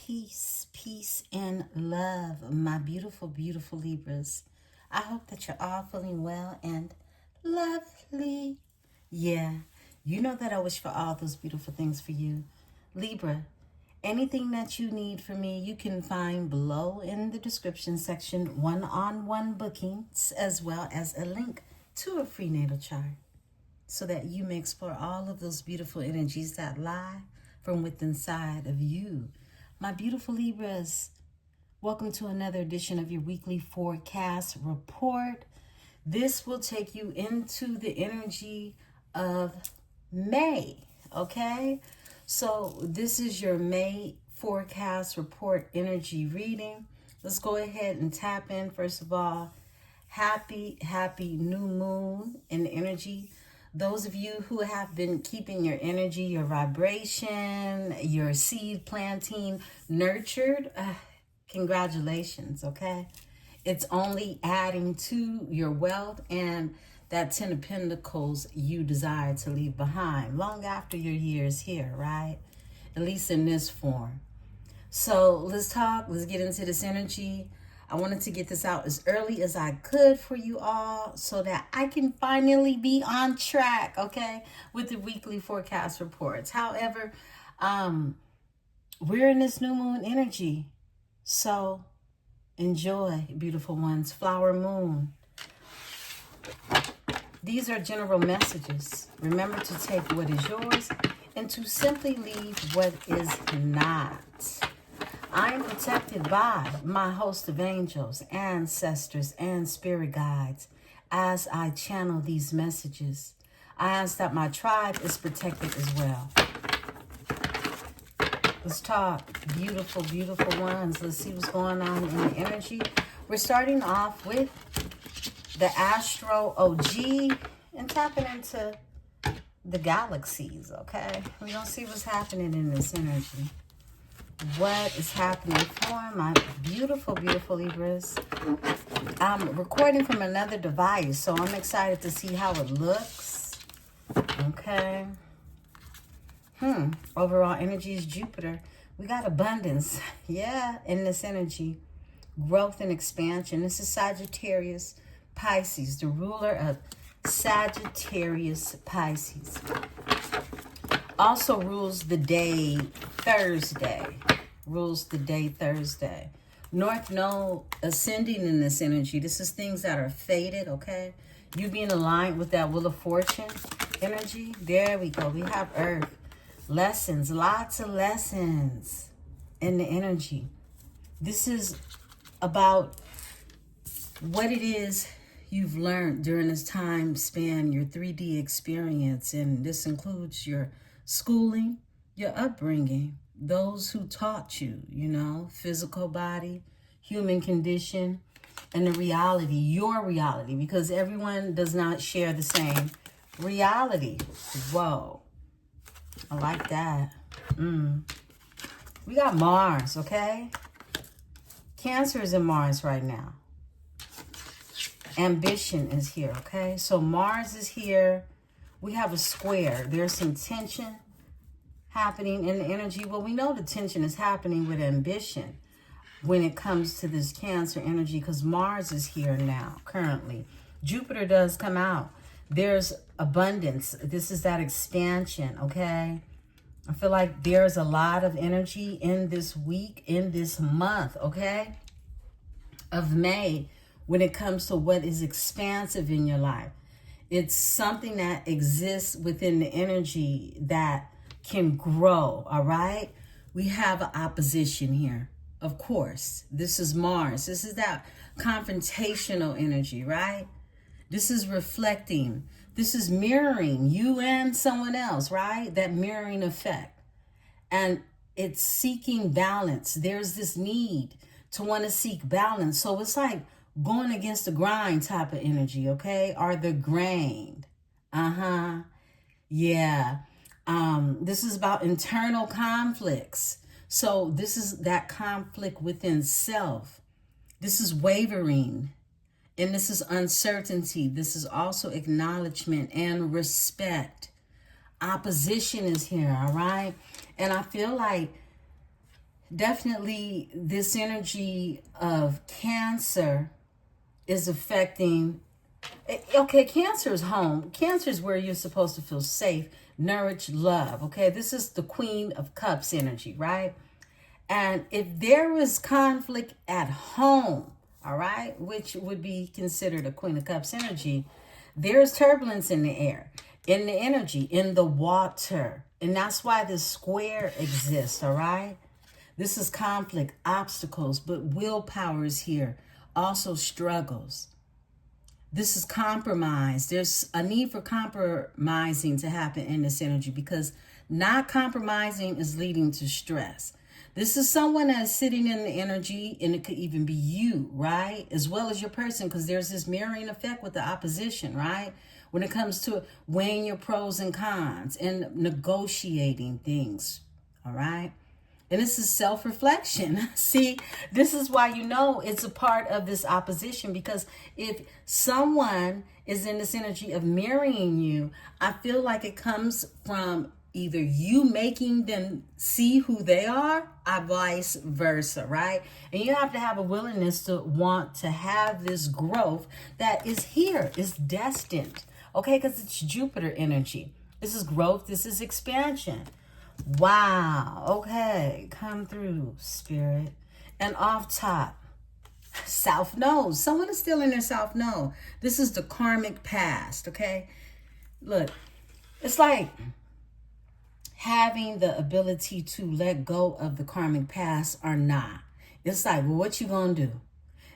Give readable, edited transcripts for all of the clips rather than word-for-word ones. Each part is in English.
Peace, peace, and love, my beautiful, beautiful Libras. I hope that you're all feeling well and lovely. Yeah, you know that I wish for all those beautiful things for you. Libra, anything that you need from me, you can find below in the description section, one-on-one bookings, as well as a link to a free natal chart, so that you may explore all of those beautiful energies that lie from within inside of you. My beautiful Libras, welcome to another edition of your weekly forecast report. This will take you into the energy of May, okay? So this is your May forecast report energy reading. Let's go ahead and tap in. First of all, happy new moon in energy. Those of you who have been keeping your energy, your vibration, your seed planting nurtured, congratulations, okay? It's only adding to your wealth and that 10 of Pentacles you desire to leave behind long after your years here, right? At least in this form. So let's get into this energy. I wanted to get this out as early as I could for you all so that I can finally be on track, okay, with the weekly forecast reports. However, we're in this new moon energy, so enjoy, beautiful ones. Flower moon. These are general messages. Remember to take what is yours and to simply leave what is not. I am protected by my host of angels, ancestors, and spirit guides as I channel these messages. I ask that my tribe is protected as well. Let's talk, beautiful, beautiful ones. Let's see what's going on in the energy. We're starting off with the Astro OG and tapping into the galaxies, okay? We're going to see what's happening in this energy. What is happening for my beautiful, beautiful Libras. I'm recording from another device, so I'm excited to see how it looks. Okay. Overall energy is Jupiter. We got abundance, yeah, in this energy. Growth and expansion. This is Sagittarius Pisces, the ruler of Sagittarius Pisces. Also rules the day Thursday. North Node ascending in this energy. This is things that are fated, okay? You being aligned with that Wheel of Fortune energy. There we go. We have Earth. Lessons. Lots of lessons in the energy. This is about what it is you've learned during this time span, your 3D experience. And this includes your schooling, your upbringing, those who taught you, you know, physical body, human condition, and the reality, your reality, because everyone does not share the same reality. Whoa, I like that. We got Mars, okay? Cancer is in Mars right now. Ambition is here, okay? So Mars is here. We have a square. There's some tension happening in the energy. Well, we know the tension is happening with ambition when it comes to this Cancer energy because Mars is here now, currently. Jupiter does come out. There's abundance. This is that expansion, okay? I feel like there's a lot of energy in this week, in this month, okay, of May when it comes to what is expansive in your life. It's something that exists within the energy that can grow, all right? We have an opposition here, of course. This is Mars. This is that confrontational energy, right? This is reflecting. This is mirroring you and someone else, right? That mirroring effect. And it's seeking balance. There's this need to want to seek balance. So it's like going against the grind type of energy, okay? Or the grain. Yeah. This is about internal conflicts. So this is that conflict within self. This is wavering. And this is uncertainty. This is also acknowledgement and respect. Opposition is here, all right? And I feel like Definitely this energy of Cancer is affecting. Okay, Cancer is home. Cancer is where you're supposed to feel safe, nourish, love. Okay, this is the Queen of Cups energy, right? And if there was conflict at home, all right, which would be considered a Queen of Cups energy, there's turbulence in the air, in the energy, in the water. And that's why this square exists, all right? This is conflict, obstacles, but willpower is here. Also struggles. This is compromise. There's a need for compromising to happen in this energy because not compromising is leading to stress. This is someone that's sitting in the energy, and it could even be you, right? As well as your person, because there's this mirroring effect with the opposition, right? When it comes to weighing your pros and cons and negotiating things, all right? And this is self-reflection. See, this is why you know it's a part of this opposition, because if someone is in this energy of mirroring you, I feel like it comes from either you making them see who they are or vice versa, right? And you have to have a willingness to want to have this growth that is here, is destined, okay? Because it's Jupiter energy. This is growth. This is expansion. Wow. Okay. Come through, Spirit. And off top, South Node. Someone is still in their South Node. This is the karmic past, okay? Look, it's like having the ability to let go of the karmic past or not. It's like, well, what you gonna do?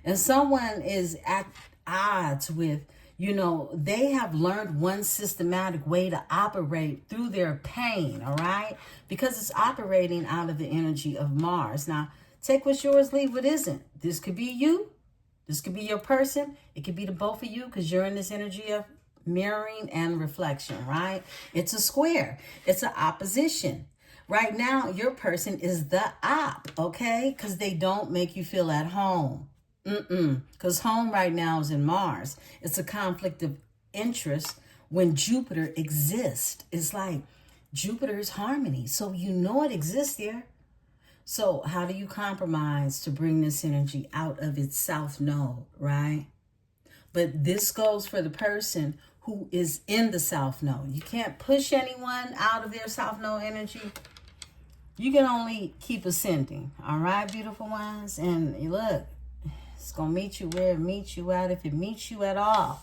And someone is at odds with, they have learned one systematic way to operate through their pain, all right? Because it's operating out of the energy of Mars. Now, take what's yours, leave what isn't. This could be you. This could be your person. It could be the both of you because you're in this energy of mirroring and reflection, right? It's a square. It's an opposition. Right now, your person is the op, okay? Because they don't make you feel at home. Because home right now is in Mars. It's a conflict of interest when Jupiter exists. It's like Jupiter is harmony. So you know it exists there. So how do you compromise to bring this energy out of its South Node, right? But this goes for the person who is in the South Node. You can't push anyone out of their South Node energy. You can only keep ascending. All right, beautiful ones? And look, it's going to meet you where it meets you at, if it meets you at all.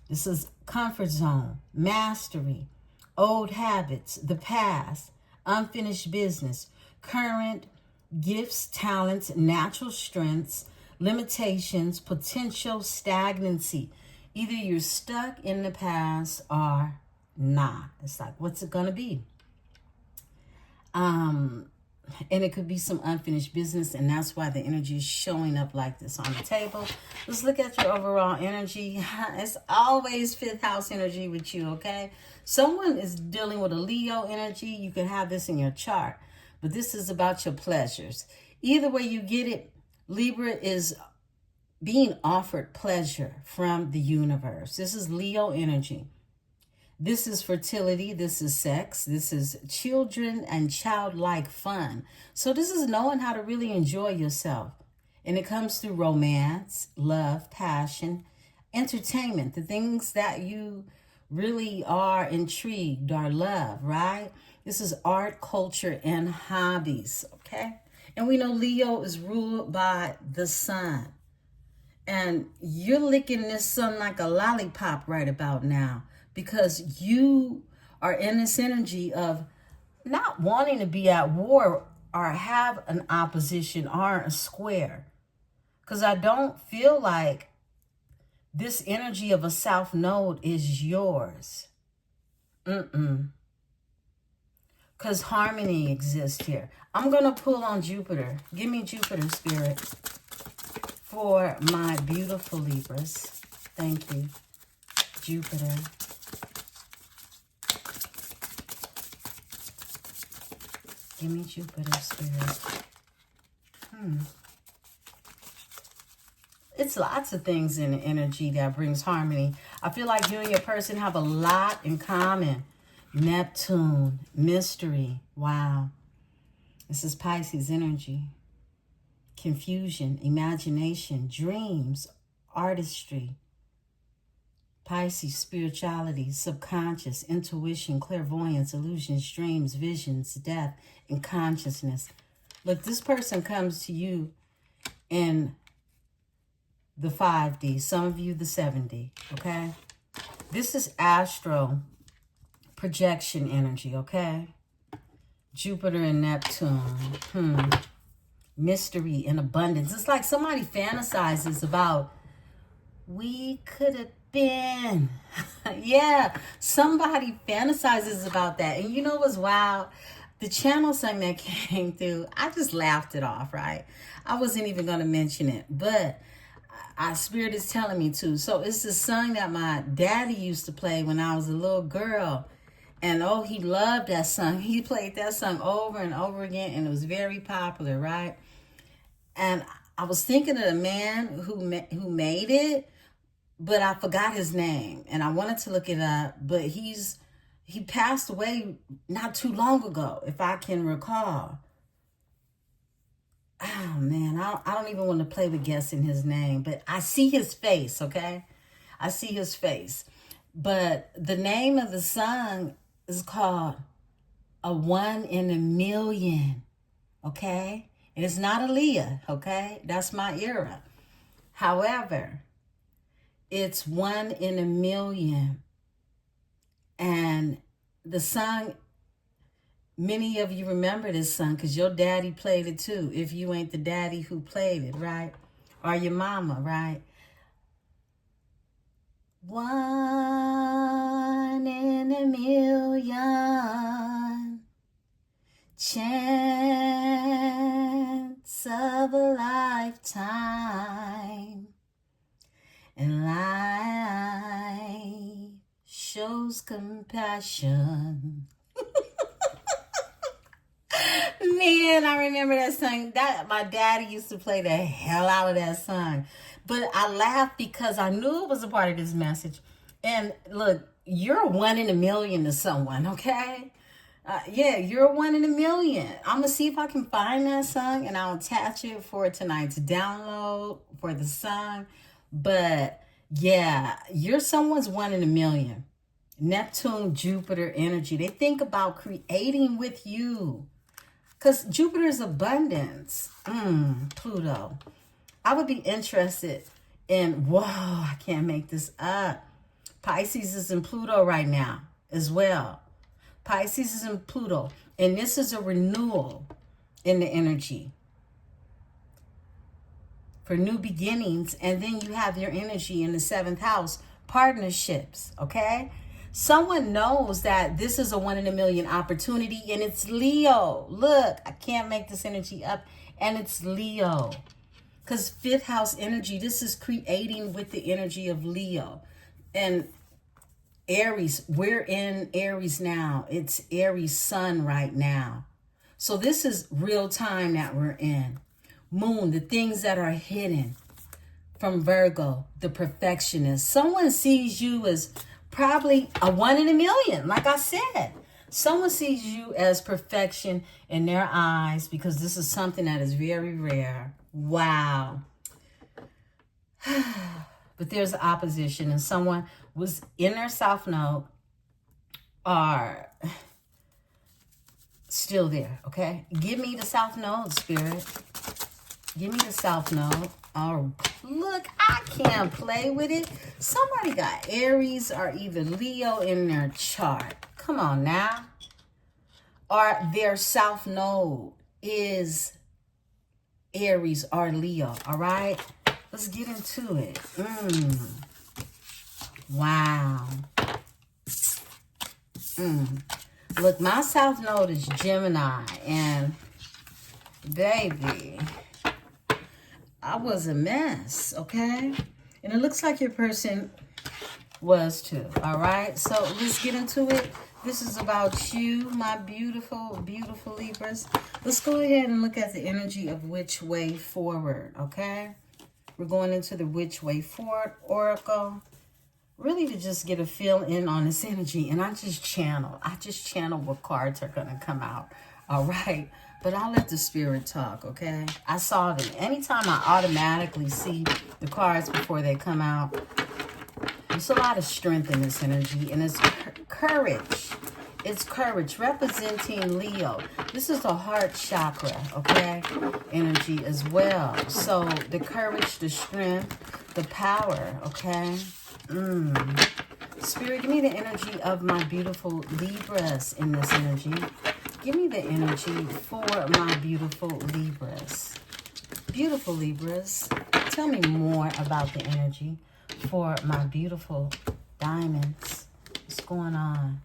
This is comfort zone, mastery, old habits, the past, unfinished business, current gifts, talents, natural strengths, limitations, potential stagnancy. Either you're stuck in the past or not. It's like, what's it going to be? And it could be some unfinished business, and that's why the energy is showing up like this on the table. Let's look at your overall energy. It's always fifth house energy with you, okay? Someone is dealing with a Leo energy. You can have this in your chart, but this is about your pleasures. Either way you get it, Libra is being offered pleasure from the universe. This is Leo energy. This is fertility. This is sex. This is children and childlike fun. So this is knowing how to really enjoy yourself. And it comes through romance, love, passion, entertainment, the things that you really are intrigued or love, right? This is art, culture, and hobbies, okay? And we know Leo is ruled by the sun. And you're licking this sun like a lollipop right about now, because you are in this energy of not wanting to be at war or have an opposition or a square. Because I don't feel like this energy of a South Node is yours. Because harmony exists here. I'm going to pull on Jupiter. Give me Jupiter, Spirit, for my beautiful Libras. Thank you, Jupiter. Give me Jupiter, Spirit. It's lots of things in the energy that brings harmony. I feel like you and your person have a lot in common. Neptune, mystery, wow. This is Pisces energy. Confusion, imagination, dreams, artistry. Pisces, spirituality, subconscious, intuition, clairvoyance, illusions, dreams, visions, death, and consciousness. Look, this person comes to you in the 5D, some of you the 7D, okay? This is astro projection energy, okay? Jupiter and Neptune. Mystery and abundance. It's like somebody fantasizes about, we could have been. Yeah, somebody fantasizes about that. And you know what's wild? The channel song that came through, I just laughed it off, right? I wasn't even going to mention it, but our spirit is telling me to. So it's the song that my daddy used to play when I was a little girl. And oh, he loved that song. He played that song over and over again, and it was very popular, right? And I was thinking of the man who made it, but I forgot his name. And I wanted to look it up, but he passed away not too long ago, if I can recall. Oh, man, I don't even want to play with guessing his name, but I see his face, okay? I see his face. But the name of the song is called A One in a Million, okay? It's not Aaliyah, okay? That's my era. However, it's 1 in a million. And the song, many of you remember this song because your daddy played it too. If you ain't the daddy who played it, right? Or your mama, right? 1 in a million. Chance of a lifetime, and life shows compassion. Man, I remember that song. That my daddy used to play the hell out of that song. But I laughed because I knew it was a part of this message. And look, you're 1 in a million to someone, okay? Yeah, you're 1 in a million. I'm going to see if I can find that song and I'll attach it for tonight's download for the song. But yeah, you're someone's 1 in a million. Neptune, Jupiter energy. They think about creating with you. Because Jupiter is abundance. Pluto. I would be interested in, whoa, I can't make this up. Pisces is in Pluto right now as well. Pisces is in Pluto, and this is a renewal in the energy for new beginnings. And then you have your energy in the 7th house, partnerships, okay? Someone knows that this is a 1 in a million opportunity, and it's Leo. Look, I can't make this energy up, and it's Leo. Because 5th house energy, this is creating with the energy of Leo. And Aries, we're in Aries now. It's Aries sun right now. So this is real time that we're in. Moon, the things that are hidden. From Virgo, the perfectionist. Someone sees you as probably a 1 in a million, like I said. Someone sees you as perfection in their eyes because this is something that is very rare. Wow. But there's opposition, and someone was in their south node are still there, okay? Give me the south node, spirit. Give me the south node. Oh, look, I can't play with it. Somebody got Aries or even Leo in their chart. Come on now. Or their south node is Aries or Leo, all right? Let's get into it. Wow. Look, my south node is Gemini, and baby, I was a mess, okay? And it looks like your person was too, all right? So let's get into it. This is about you, my beautiful, beautiful Libras. Let's go ahead and look at the energy of which way forward, okay? We're going into the which way forward oracle. Really to just get a feel in on this energy. And I just channel what cards are going to come out. All right. But I'll let the spirit talk, okay? I saw them. Anytime I automatically see the cards before they come out, there's a lot of strength in this energy, and it's courage. It's courage representing Leo. This is the heart chakra, okay? Energy as well. So the courage, the strength, the power, okay? Spirit, give me the energy of my beautiful Libras in this energy. Give me the energy for my beautiful Libras. Beautiful Libras. Tell me more about the energy for my beautiful diamonds. What's going on?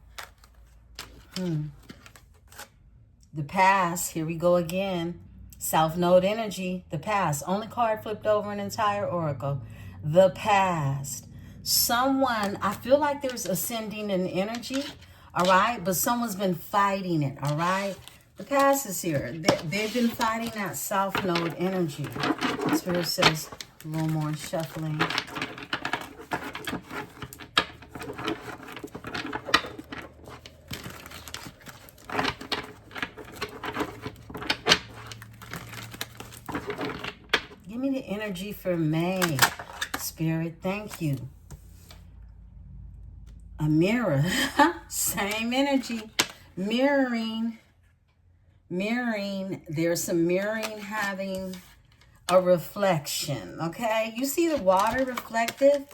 The past. Here we go again. South Node energy. The past. Only card flipped over an entire oracle. The past. Someone, I feel like there's ascending in energy. All right. But someone's been fighting it. All right. The past is here. They've been fighting that South Node energy. Spirit says a little more shuffling. Give me the energy for May. Spirit, thank you. A mirror. Same energy. Mirroring. There's some mirroring having a reflection. Okay? You see the water reflective?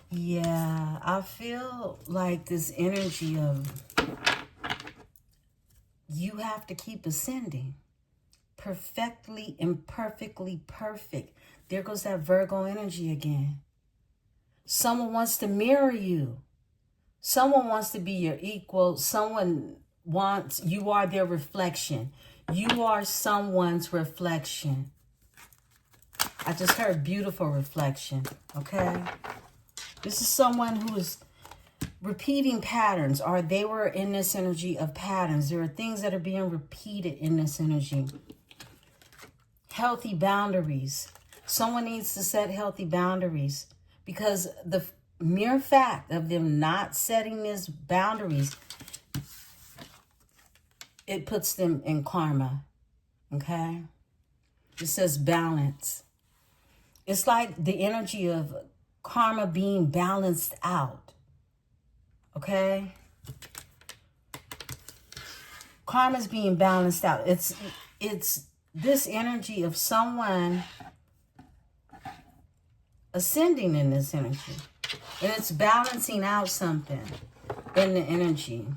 Yeah. I feel like this energy of you have to keep ascending. Perfectly and perfectly perfect. There goes that Virgo energy again. Someone wants to mirror you. Someone wants to be your equal. Someone wants, you are their reflection. You are someone's reflection. I just heard beautiful reflection, okay? This is someone who is repeating patterns, or they were in this energy of patterns. There are things that are being repeated in this energy. Healthy boundaries. Someone needs to set healthy boundaries, because the mere fact of them not setting these boundaries, it puts them in karma, okay? It says balance. It's like the energy of karma being balanced out, okay? Karma's being balanced out. It's this energy of someone ascending in this energy. And it's balancing out something in the energy.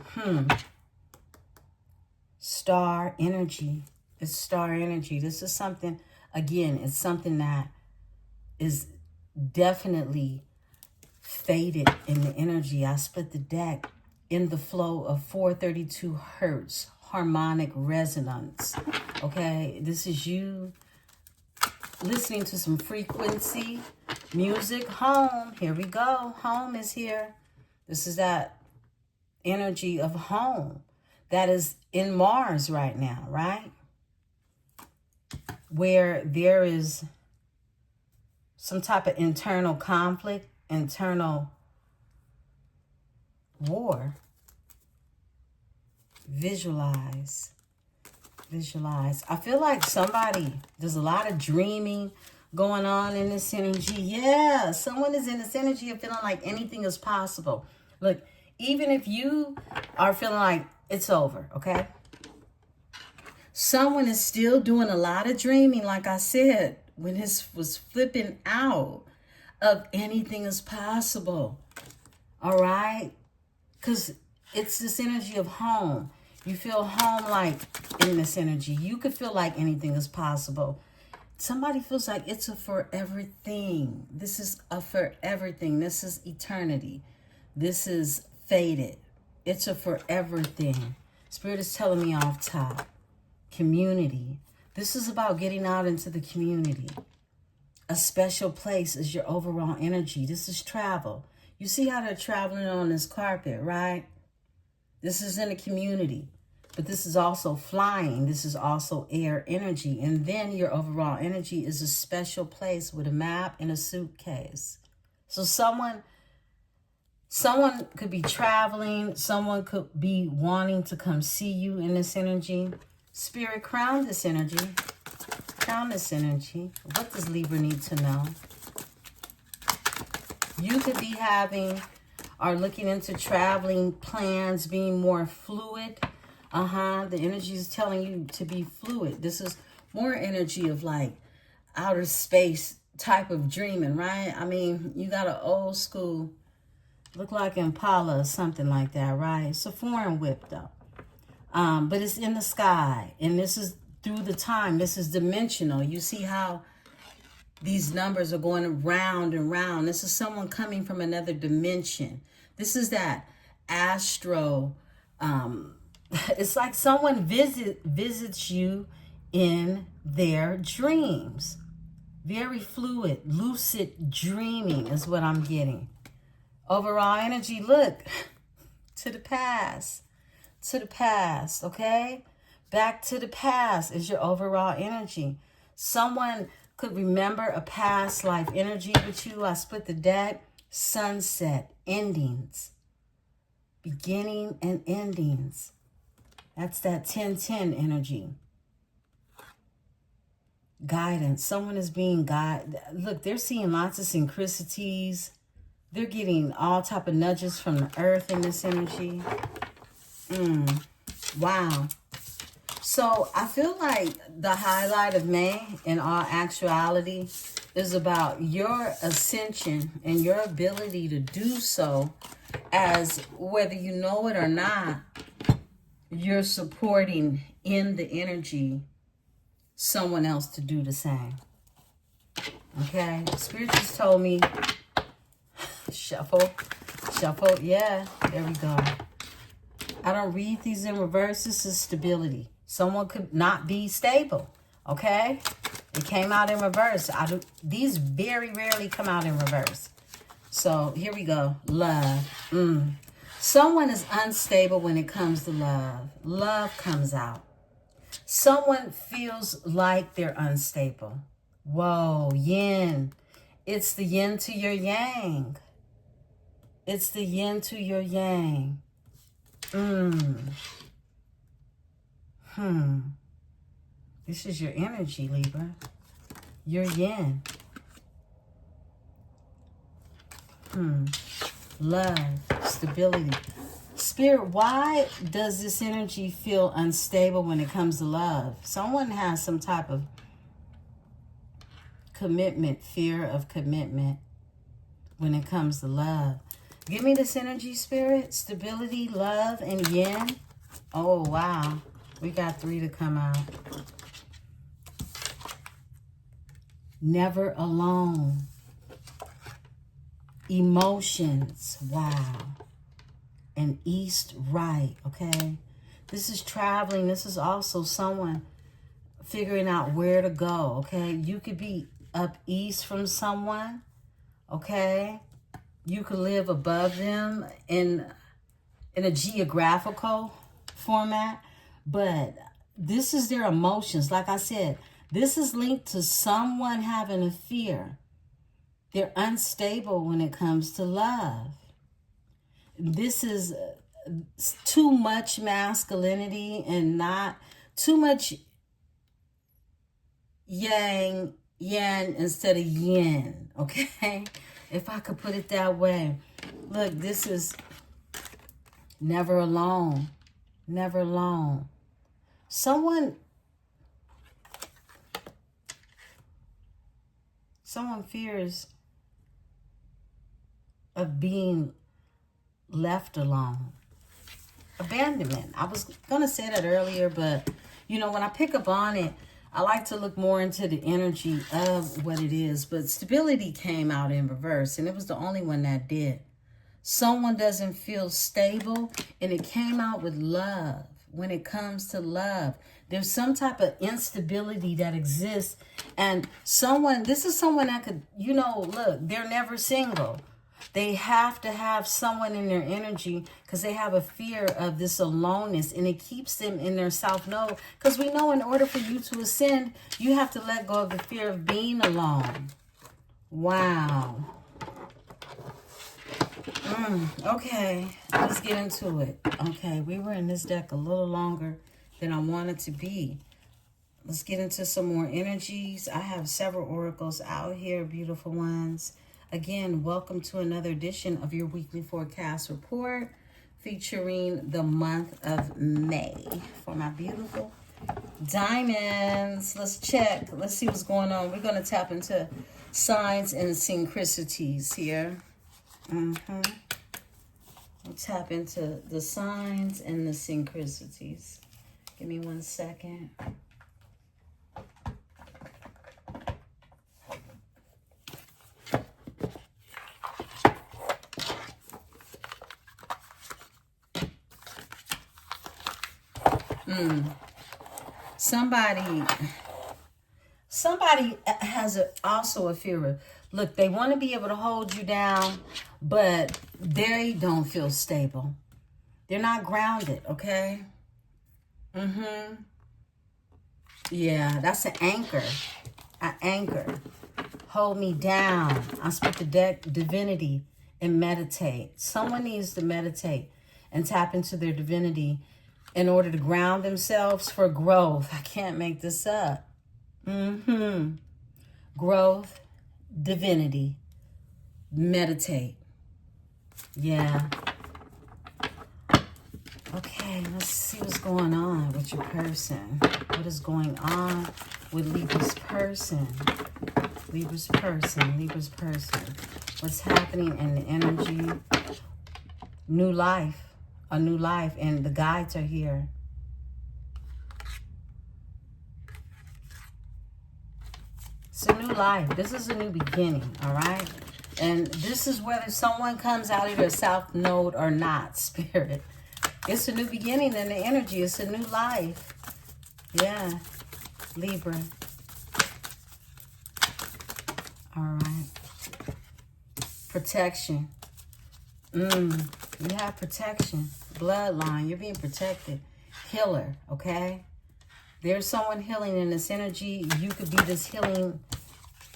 Star energy. It's star energy. This is something, again, it's something that is definitely faded in the energy. I split the deck in the flow of 432 hertz harmonic resonance. Okay, this is you listening to some frequency music. Home, here we go. Home is here. This is that energy of home that is in Mars right now, right? Where there is some type of internal conflict, internal war. Visualize. I feel like there's a lot of dreaming going on in this energy. Yeah, someone is in this energy of feeling like anything is possible. Look, even if you are feeling like it's over, okay? Someone is still doing a lot of dreaming, like I said, when this was flipping out, of anything is possible. All right? Because it's this energy of home. You feel home like in this energy. You could feel like anything is possible. Somebody feels like it's a forever thing. This is a forever thing. This is eternity. This is faded. It's a forever thing. Spirit is telling me off top. Community. This is about getting out into the community. A special place is your overall energy. This is travel. You see how they're traveling on this carpet, right? This is in a community. But this is also flying. This is also air energy. And then your overall energy is a special place with a map and a suitcase. So someone Someone could be traveling. Someone could be wanting to come see you in this energy. Spirit, crown this energy. Crown this energy. What does Libra need to know? You could be having or looking into traveling plans, being more fluid. The energy is telling you to be fluid. This is more energy of like outer space type of dreaming, right? I mean, you got an old school, look like Impala or something like that, right? It's a foreign whip though. But it's in the sky, and this is through the time. This is dimensional. You see how these numbers are going round and round. This is someone coming from another dimension. This is that astro. It's like someone visits you in their dreams. Very fluid, lucid dreaming is what I'm getting. Overall energy, look, to the past. To the past, okay? Back to the past is your overall energy. Someone could remember a past life energy with you. I split the deck. Sunset, endings. Beginning and endings. That's that 10-10 energy. Guidance. Someone is being guided. Look, they're seeing lots of synchronicities. They're getting all type of nudges from the earth in this energy. Wow. So I feel like the highlight of May in all actuality is about your ascension and your ability to do so, as whether you know it or not, you're supporting in the energy someone else to do the same. Okay? Spirit just told me, shuffle. Yeah, there we go. I don't read these in reverse. This is stability. Someone could not be stable. Okay? It came out in reverse. These very rarely come out in reverse. So here we go. Love. Someone is unstable when it comes to love. Love comes out. Someone feels like they're unstable. Whoa, yin. It's the yin to your yang. It's the yin to your yang. This is your energy, Libra. Your yin. Love, stability. Spirit, why does this energy feel unstable when it comes to love? Someone has some type of commitment, fear of commitment when it comes to love. Give me this energy, Spirit. Stability, love, and yin. Oh, wow. We got 3 to come out. Never alone. Emotions. Wow. And east, right. Okay. This is traveling. This is also someone figuring out where to go. Okay. You could be up east from someone. Okay. You could live above them in a geographical format. But this is their emotions. Like I said, this is linked to someone having a fear. They're unstable when it comes to love. This is too much masculinity and not too much yang instead of yin, okay? If I could put it that way. Look, this is never alone. Never alone. Someone fears of being left alone. Abandonment. I was going to say that earlier, but, you know, when I pick up on it, I like to look more into the energy of what it is. But stability came out in reverse, and it was the only one that did. Someone doesn't feel stable, and it came out with love. When it comes to love, there's some type of instability that exists, and this is someone that could, you know, look, they're never single. They have to have someone in their energy because they have a fear of this aloneness, and it keeps them in their self-know. Because we know in order for you to ascend, you have to let go of the fear of being alone. Wow. Okay, let's get into it. Okay, we were in this deck a little longer than I wanted to be. Let's get into some more energies. I have several oracles out here, beautiful ones. Again, welcome to another edition of your weekly forecast report featuring the month of May. For my beautiful diamonds, let's check. Let's see what's going on. We're going to tap into signs and synchronicities here. We'll tap into the signs and the synchronicities. Give me 1 second. Somebody has also a fear of, look, they want to be able to hold you down, but they don't feel stable. They're not grounded, okay? Yeah, that's an anchor. An anchor. Hold me down. I speak the deck divinity and meditate. Someone needs to meditate and tap into their divinity in order to ground themselves for growth. I can't make this up. Growth, divinity, meditate. Yeah. Okay, let's see what's going on with your person. What is going on with Libra's person? Libra's person, Libra's person. What's happening in the energy? New life, a new life, and the guides are here. It's a new life. This is a new beginning, all right? And this is whether someone comes out of your south node or not, spirit. It's a new beginning in the energy. It's a new life. Yeah, Libra. All right. Protection. You have protection. Bloodline. You're being protected. Healer, okay? There's someone healing in this energy. You could be this healing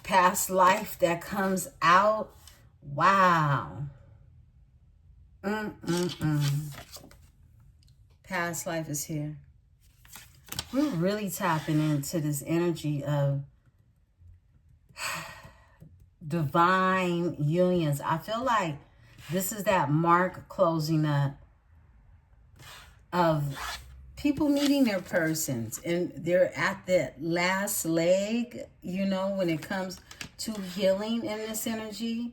past life that comes out. Wow. Past life is here. We're really tapping into this energy of divine unions. I feel like this is that mark closing up of people meeting their persons, and they're at that last leg, you know, when it comes to healing in this energy.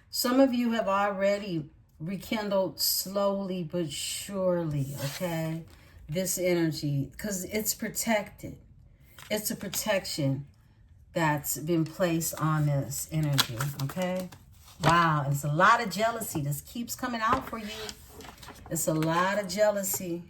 Some of you have already rekindled slowly but surely, okay, this energy, because it's protected. It's a protection that's been placed on this energy, okay? Wow, it's a lot of jealousy. This keeps coming out for you. It's a lot of jealousy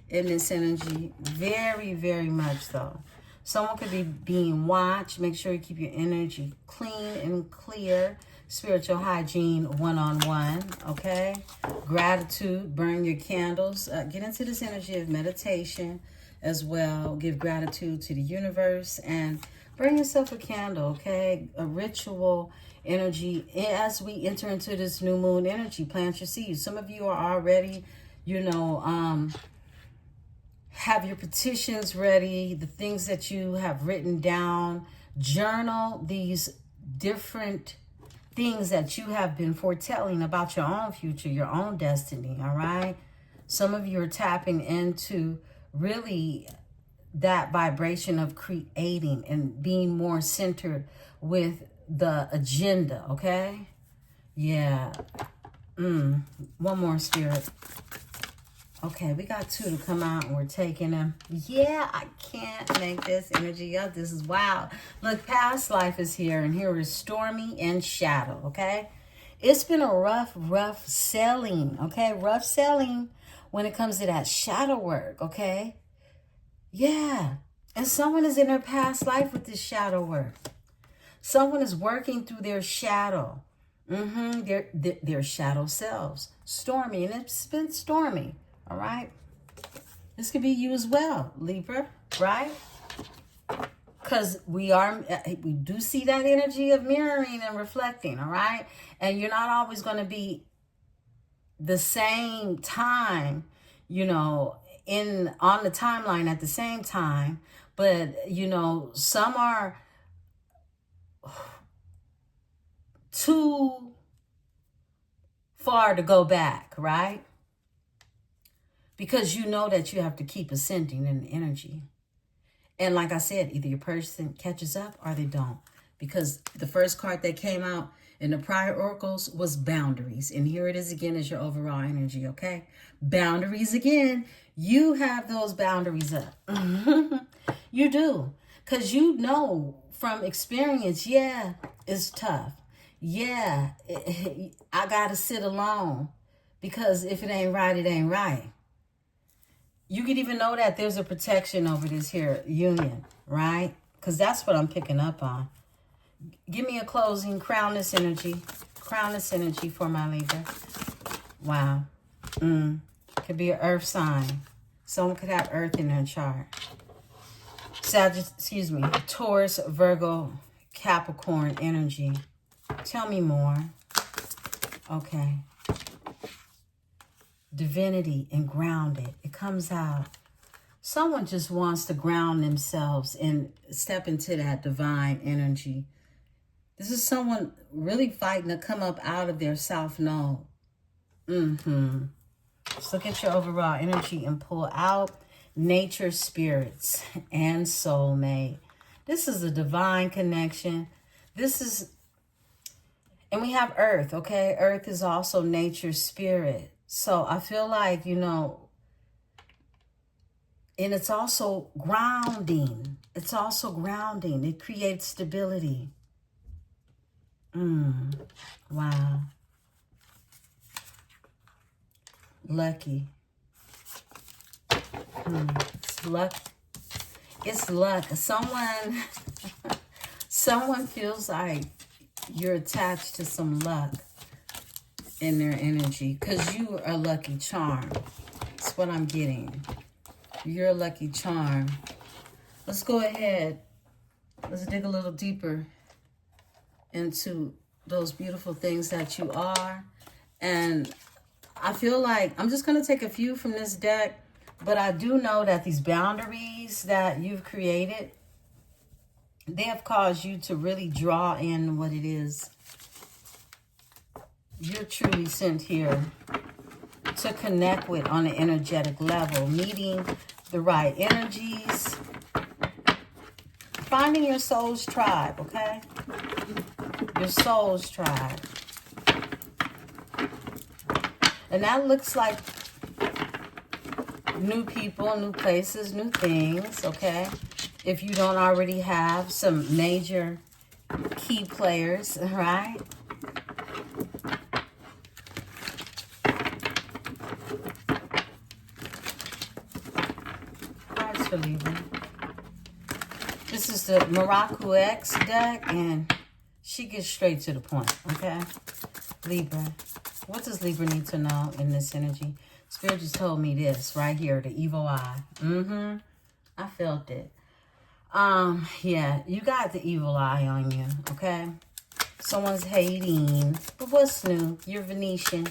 in this energy. Very, very much so. Someone could be being watched. Make sure you keep your energy clean and clear. Spiritual hygiene one-on-one, okay? Gratitude, burn your candles. Get into this energy of meditation as well. Give gratitude to the universe and burn yourself a candle, okay? A ritual energy. As we enter into this new moon energy, plant your seeds. Some of you are already, you know, have your petitions ready, the things that you have written down. Journal these different things that you have been foretelling about your own future, your own destiny, all right? Some of you are tapping into really that vibration of creating and being more centered with the agenda, okay? Yeah. One more, spirit. Okay, we got 2 to come out and we're taking them. Yeah, I can't make this energy up. This is wild. Look, past life is here, and here is Stormy and Shadow, okay? It's been a rough selling, okay? Rough selling when it comes to that shadow work, okay? Yeah, and someone is in their past life with this shadow work. Someone is working through their shadow. Their shadow selves. Stormy, and it's been stormy. All right. This could be you as well, Libra, right? Because we do see that energy of mirroring and reflecting, all right? And you're not always going to be the same time, you know, on the timeline at the same time, but you know, some are too far to go back, right? Because you know that you have to keep ascending in the energy. And like I said, either your person catches up or they don't. Because the first card that came out in the prior oracles was boundaries. And here it is again as your overall energy, okay? Boundaries again. You have those boundaries up. You do. Because you know from experience, yeah, it's tough. Yeah, I got to sit alone. Because if it ain't right, it ain't right. You could even know that there's a protection over this here union, right? Because that's what I'm picking up on. Give me a closing crownless energy. Crownless energy for my Libra. Wow. Could be an earth sign. Someone could have earth in their chart. Taurus, Virgo, Capricorn energy. Tell me more. Okay. Divinity and grounded. It comes out. Someone just wants to ground themselves and step into that divine energy. This is someone really fighting to come up out of their self-know. Let's look at your overall energy and pull out nature, spirits, and soulmate. This is a divine connection. And we have earth, okay? Earth is also nature, spirit. So I feel like, you know, and it's also grounding. It's also grounding. It creates stability. Wow. Lucky. It's luck. It's luck. Someone feels like you're attached to some luck in their energy because you are a lucky charm. That's what I'm getting. You're a lucky charm. Let's go ahead. Let's dig a little deeper into those beautiful things that you are. And I feel like I'm just going to take a few from this deck, but I do know that these boundaries that you've created, they have caused you to really draw in what it is you're truly sent here to connect with on an energetic level, meeting the right energies, finding your soul's tribe, okay? Your soul's tribe. And that looks like new people, new places, new things, okay? If you don't already have some major key players, right? Cards for Libra. This is the Morocco X deck, and she gets straight to the point, okay? Libra. What does Libra need to know in this energy? Spirit just told me this right here, the evil eye. I felt it. Yeah, you got the evil eye on you, okay? Someone's hating. But what's new? You're Venetian.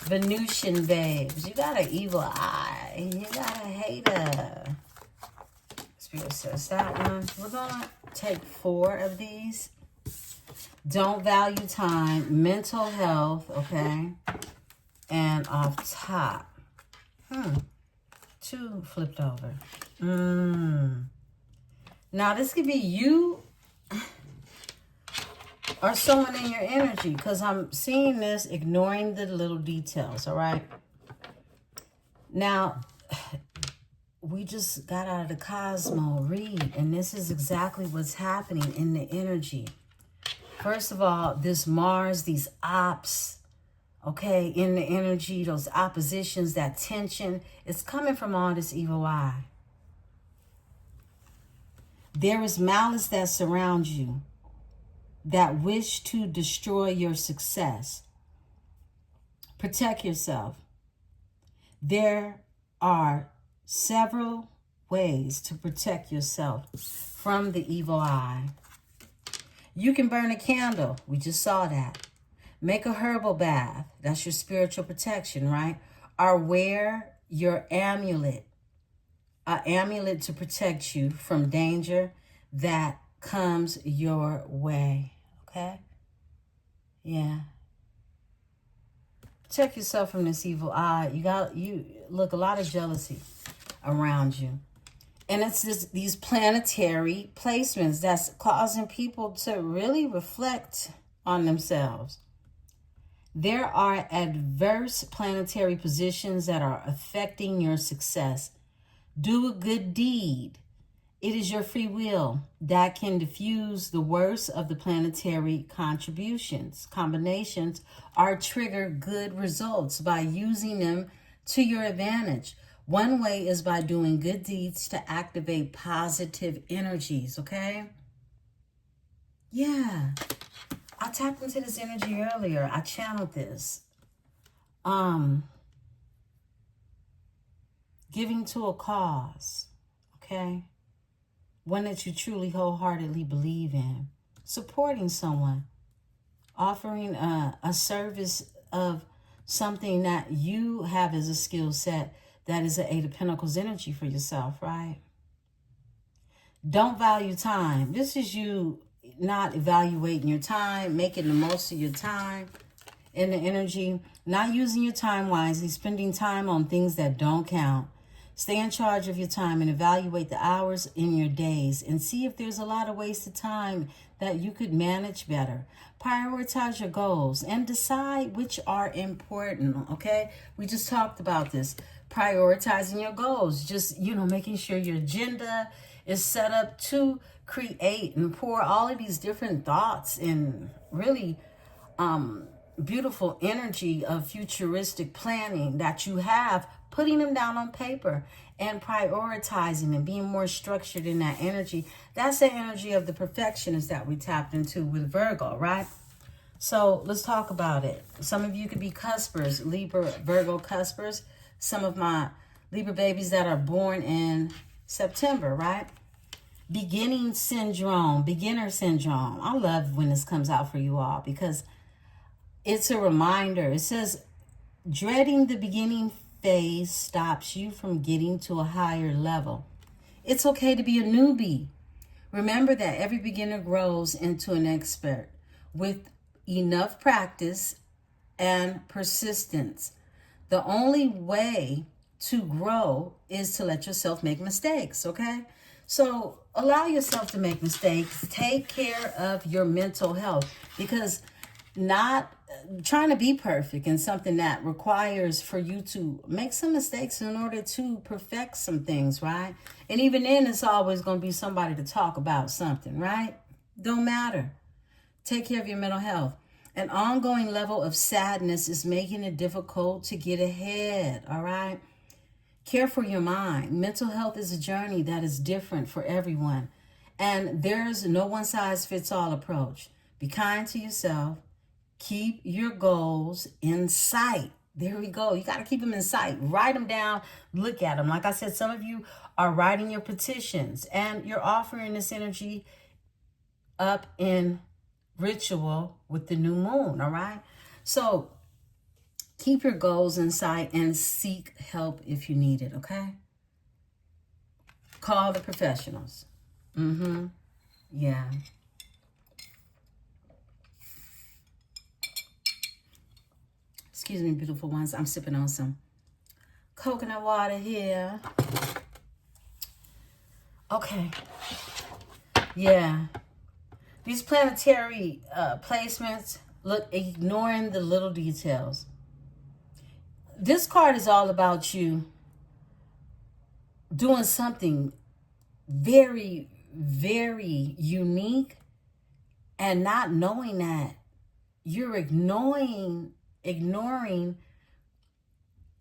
Venusian babes. You got an evil eye. You got a hater. Spirit says that one. We're going to take 4 of these. Don't value time, mental health, okay? And off top. 2 flipped over. Now, this could be you or someone in your energy, because I'm seeing this, ignoring the little details, all right? Now, we just got out of the Cosmo read, and this is exactly what's happening in the energy. First of all, this Mars, these ops, okay, in the energy, those oppositions, that tension, it's coming from all this evil eye. There is malice that surrounds you that wish to destroy your success. Protect yourself. There are several ways to protect yourself from the evil eye. You can burn a candle. We just saw that. Make a herbal bath. That's your spiritual protection, right? Or wear your amulet. An amulet to protect you from danger that comes your way. Okay? Yeah. Protect yourself from this evil eye. You look, a lot of jealousy around you. And it's these planetary placements that's causing people to really reflect on themselves. There are adverse planetary positions that are affecting your success. Do a good deed. It is your free will that can diffuse the worst of the planetary combinations, or trigger good results by using them to your advantage. One way is by doing good deeds to activate positive energies, okay? Yeah. I tapped into this energy earlier. I channeled this. Giving to a cause, okay? One that you truly wholeheartedly believe in. Supporting someone. Offering a service of something that you have as a skill set that is an Eight of Pentacles energy for yourself, right? Don't value time. This is you not evaluating your time, making the most of your time and the energy, not using your time wisely, spending time on things that don't count. Stay in charge of your time and evaluate the hours in your days and see if there's a lot of wasted time that you could manage better. Prioritize your goals and decide which are important, okay? We just talked about this. Prioritizing your goals. Just, making sure your agenda is set up to create and pour all of these different thoughts and really beautiful energy of futuristic planning that you have, putting them down on paper and prioritizing and being more structured in that energy. That's the energy of the perfectionist that we tapped into with Virgo, right? So let's talk about it. Some of you could be cuspers, Libra, Virgo cuspers. Some of my Libra babies that are born in September, right? Beginner syndrome. I love when this comes out for you all because it's a reminder. It says, dreading the beginning phase stops you from getting to a higher level. It's okay to be a newbie. Remember that every beginner grows into an expert with enough practice and persistence. The only way to grow is to let yourself make mistakes, okay? So allow yourself to make mistakes. Take care of your mental health, because not trying to be perfect and something that requires for you to make some mistakes in order to perfect some things, right? And even then, it's always going to be somebody to talk about something, right? Don't matter. Take care of your mental health. An ongoing level of sadness is making it difficult to get ahead, all right? Care for your mind. Mental health is a journey that is different for everyone. And there's no one-size-fits-all approach. Be kind to yourself. Keep your goals in sight. There we go. You got to keep them in sight. Write them down. Look at them. Like I said, some of you are writing your petitions and you're offering this energy up in ritual with the new moon, all right? So keep your goals in sight and seek help if you need it, okay? Call the professionals. Yeah. Excuse me, beautiful ones. I'm sipping on some coconut water here. Okay. Yeah. These planetary placements, look, ignoring the little details. This card is all about you doing something very, very unique and not knowing that you're ignoring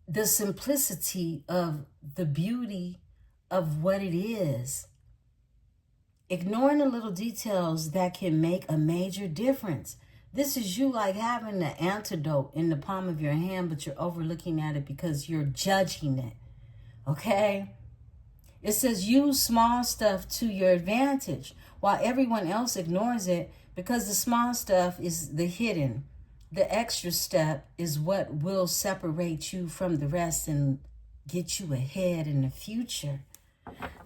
the simplicity of the beauty of what it is. Ignoring the little details that can make a major difference. This is you like having the antidote in the palm of your hand, but you're overlooking at it because you're judging it. Okay? It says use small stuff to your advantage. While everyone else ignores it, Because the small stuff is the hidden. The extra step is what will separate you from the rest and get you ahead in the future.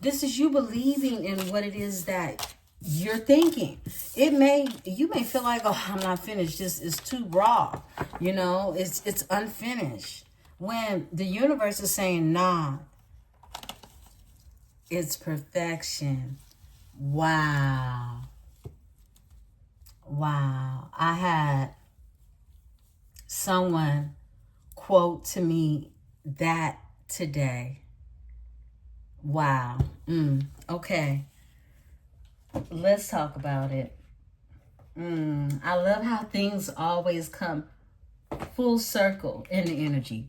This is you believing in what it is that you're thinking. You may feel like, oh, I'm not finished. This is too raw. You know, it's unfinished. When the universe is saying, nah, it's perfection. Wow. Wow. I had someone quote to me that today. Wow. Okay. Let's talk about it. I love how things always come full circle in the energy.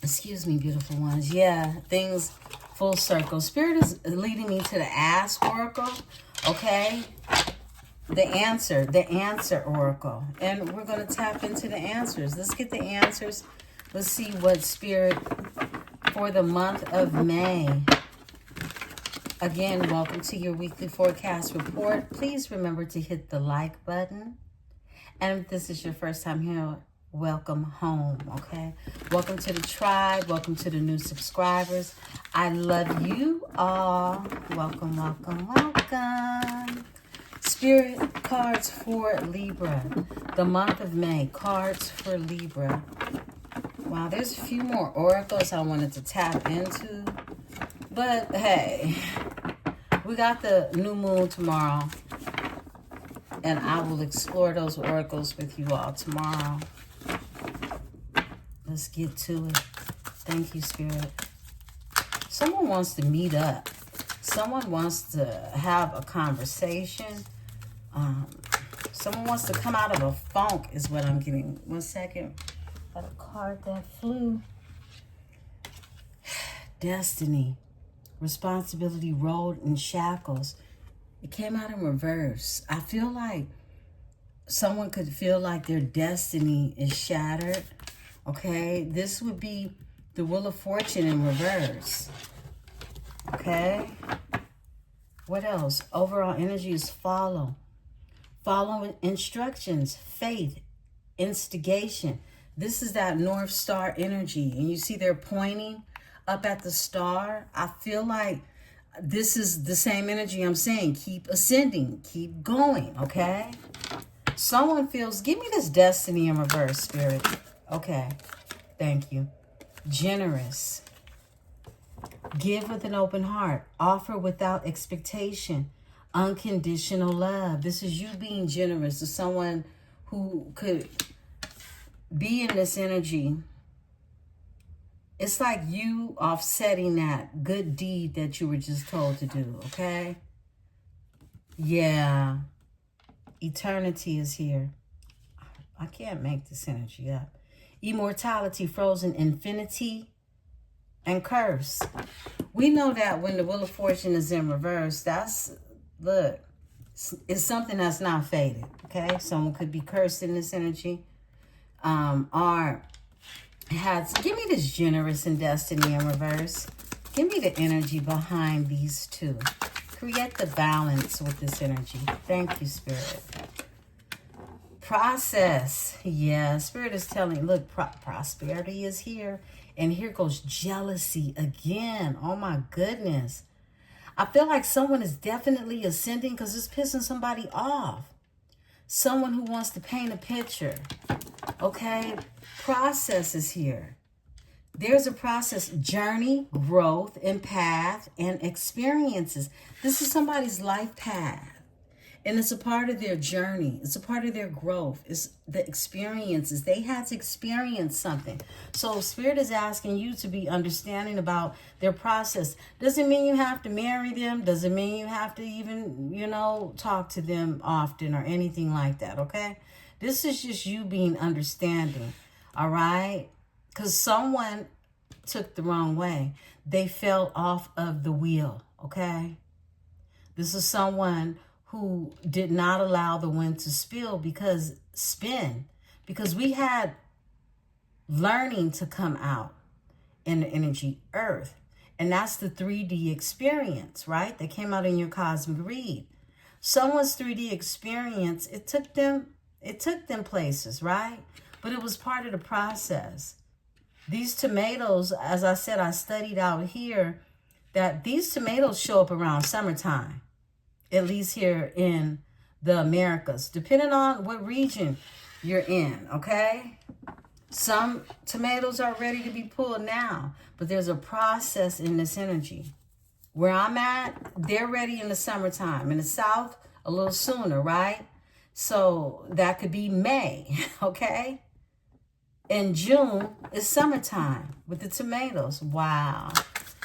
Excuse me, beautiful ones. Yeah, things full circle. Spirit is leading me to the Ask Oracle. Okay. The answer oracle. And we're going to tap into the answers. Let's get the answers. Let's see what Spirit for the month of May. Again, welcome to your weekly forecast report. Please remember to hit the like button. And if this is your first time here, welcome home, okay? Welcome to the tribe. Welcome to the new subscribers. I love you all. Welcome, welcome, welcome. Spirit cards for Libra. The month of May. Cards for Libra. Wow, there's a few more oracles I wanted to tap into. But hey, we got the new moon tomorrow. And I will explore those oracles with you all tomorrow. Let's get to it. Thank you, Spirit. Someone wants to meet up. Someone wants to have a conversation. Someone wants to come out of a funk is what I'm getting. 1 second. Got a card that flew. Destiny. Responsibility rolled in shackles. It came out in reverse. I feel like someone could feel like their destiny is shattered. Okay? This would be the Wheel of Fortune in reverse. Okay? What else? Overall energy is follow. Following instructions, faith, instigation. This is that North Star energy. And you see they're pointing up at the star. I feel like this is the same energy I'm saying. Keep ascending. Keep going, okay? Someone feels, give me this destiny in reverse, Spirit. Okay. Thank you. Generous. Give with an open heart. Offer without expectation. Unconditional love. This is you being generous to someone who could be in this energy. It's like you offsetting that good deed that you were just told to do, okay? Yeah. Eternity is here. I can't make this energy up. Immortality, frozen, infinity, and curse. We know that when the Wheel of Fortune is in reverse, that's, look, it's something that's not faded, okay? Someone could be cursed in this energy. Or give me this generous and destiny in reverse. Give me the energy behind these two. Create the balance with this energy. Thank you, Spirit. Process. Yeah, Spirit is telling, look, prosperity is here. And here goes jealousy again. Oh, my goodness. I feel like someone is definitely ascending because it's pissing somebody off. Someone who wants to paint a picture. Okay? Process is here. There's a process, journey, growth, and path, and experiences. This is somebody's life path. And it's a part of their journey. It's a part of their growth. It's the experiences. They had to experience something. So Spirit is asking you to be understanding about their process. Doesn't mean you have to marry them. Doesn't mean you have to even, talk to them often or anything like that, okay? This is just you being understanding, all right? Because someone took the wrong way. They fell off of the wheel, okay? This is someone who did not allow the wind to spin because we had learning to come out in the energy earth. And that's the 3D experience, right? That came out in your cosmic read. Someone's 3D experience, it took them places, right? But it was part of the process. These tomatoes, as I said, I studied out here that these tomatoes show up around summertime, at least here in the Americas, depending on what region you're in, okay? Some tomatoes are ready to be pulled now, but there's a process in this energy. Where I'm at, they're ready in the summertime. In the South, a little sooner, right? So that could be May, okay? In June, it's summertime with the tomatoes. Wow.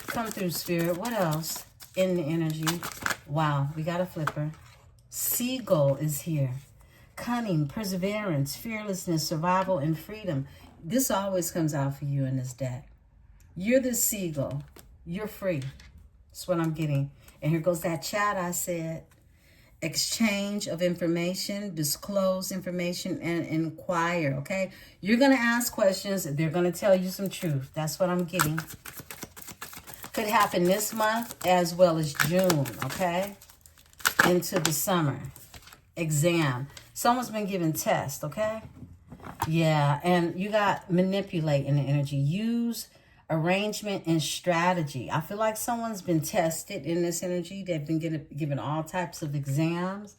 Come through, Spirit. What else in the energy? Wow, we got a flipper. Seagull is here. Cunning, perseverance, fearlessness, survival, and freedom. This always comes out for you in this deck. You're the seagull. You're free. That's what I'm getting. And here goes that chat I said. Exchange of information, disclose information, and inquire, okay? You're going to ask questions. They're going to tell you some truth. That's what I'm getting. Could happen this month as well as June, okay? Into the summer. Exam. Someone's been given tests, okay? Yeah, and you got manipulate in the energy. Use arrangement and strategy. I feel like someone's been tested in this energy. They've been given all types of exams.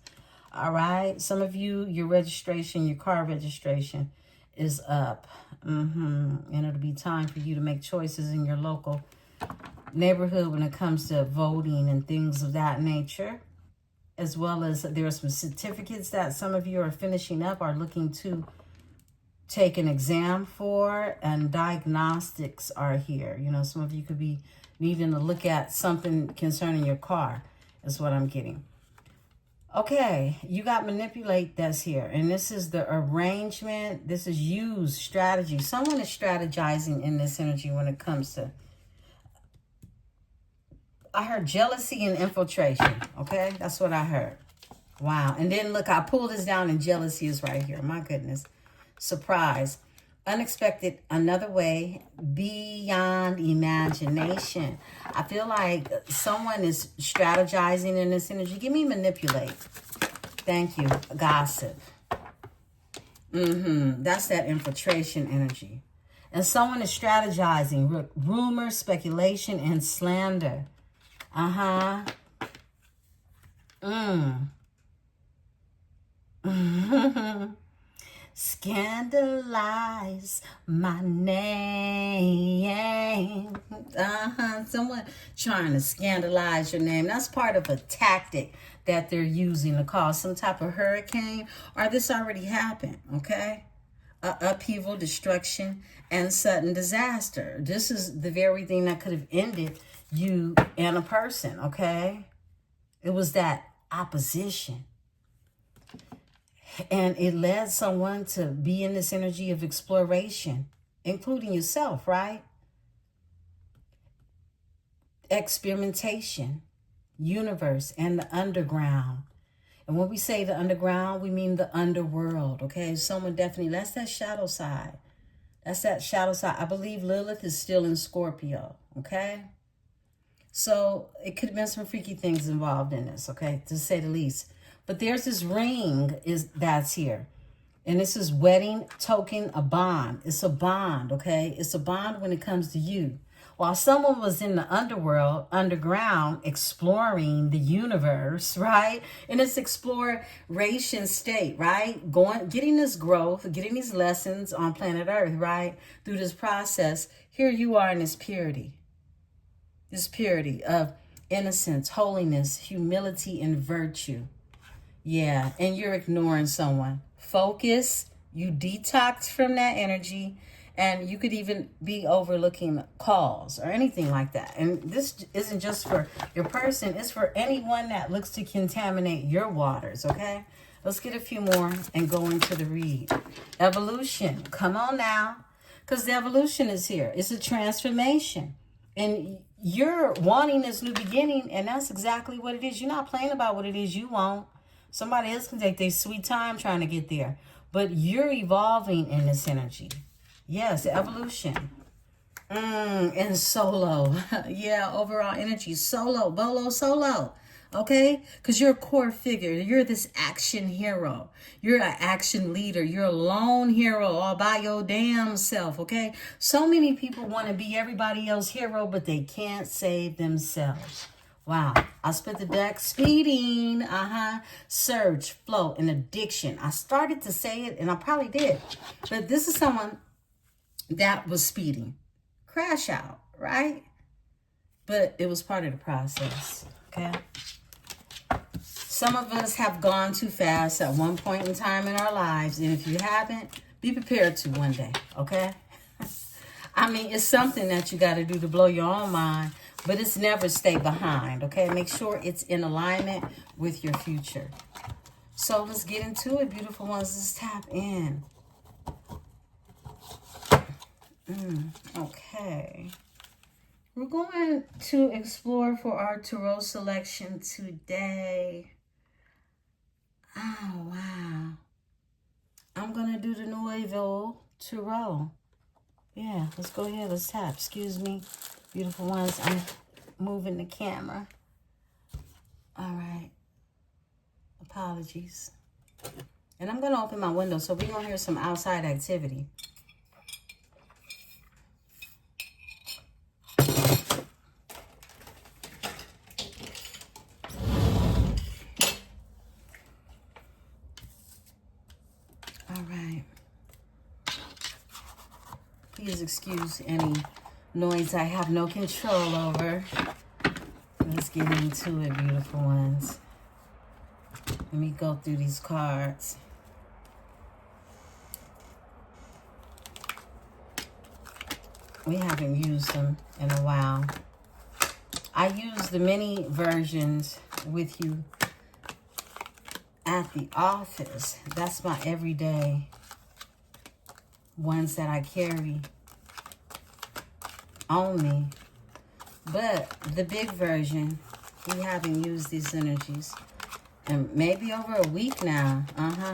All right. Some of you, your registration, your car registration is up. And it'll be time for you to make choices in your local neighborhood when it comes to voting and things of that nature. As well as there are some certificates that some of you are finishing up, are looking to take an exam for, and diagnostics are here. You know, some of you could be needing to look at something concerning your car, is what I'm getting. Okay, you got manipulate that's here. And this is the arrangement. This is use strategy. Someone is strategizing in this energy when it comes to, I heard jealousy and infiltration. Okay, that's what I heard. Wow. And then look, I pulled this down and jealousy is right here. My goodness. Surprise, unexpected, another way, beyond imagination. I feel like someone is strategizing in this energy. Give me manipulate. Thank you. Gossip. That's that infiltration energy. And someone is strategizing. Rumor, speculation, and slander. Scandalize my name. Someone trying to scandalize your name. That's part of a tactic that they're using to cause some type of hurricane, or this already happened, okay? Upheaval, destruction, and sudden disaster. This is the very thing that could have ended you and a person, okay? It was that opposition. And it led someone to be in this energy of exploration, including yourself, right? Experimentation, universe, and the underground. And when we say the underground, we mean the underworld, okay? Someone definitely, that's that shadow side. That's that shadow side. I believe Lilith is still in Scorpio, okay? So it could have been some freaky things involved in this, okay, to say the least. But there's this ring that's here. And this is wedding token, a bond. It's a bond, okay? It's a bond when it comes to you. While someone was in the underworld, underground, exploring the universe, right? In this exploration state, right? Getting this growth, getting these lessons on planet Earth, right? Through this process, here you are in this purity. This purity of innocence, holiness, humility, and virtue. Yeah, and you're ignoring someone. Focus, you detox from that energy, and you could even be overlooking calls or anything like that. And this isn't just for your person, it's for anyone that looks to contaminate your waters, okay? Let's get a few more and go into the read. Evolution, come on now, because the evolution is here. It's a transformation. And you're wanting this new beginning, and that's exactly what it is. You're not playing about what it is you want. Somebody else can take their sweet time trying to get there. But you're evolving in this energy. Yes, evolution. And solo. Yeah, overall energy. Solo, bolo, solo. okay? Because you're a core figure. You're this action hero. You're an action leader. You're a lone hero all by your damn self, okay? So many people want to be everybody else's hero, but they can't save themselves. Wow. I split the deck. Speeding. Surge, flow, and addiction. I started to say it, and I probably did. But this is someone that was speeding. Crash out, right? But it was part of the process, okay? Some of us have gone too fast at one point in time in our lives. And if you haven't, be prepared to one day, okay? I mean, it's something that you got to do to blow your own mind. But it's never stay behind, okay? Make sure it's in alignment with your future. So let's get into it, beautiful ones. Let's tap in. Okay. We're going to explore for our Tarot selection today. Oh, wow. I'm going to do the Nuevo Tarot. Yeah, let's go ahead. Let's tap. Excuse me, beautiful ones. I'm moving the camera. All right. Apologies. And I'm going to open my window, so we're going to hear some outside activity. All right. Please excuse any noise I have no control over. Let's get into it, beautiful ones. Let me go through these cards. We haven't used them in a while. I use the mini versions with you at the office. That's my everyday ones that I carry on me. But the big version, we haven't used these energies. And maybe over a week now.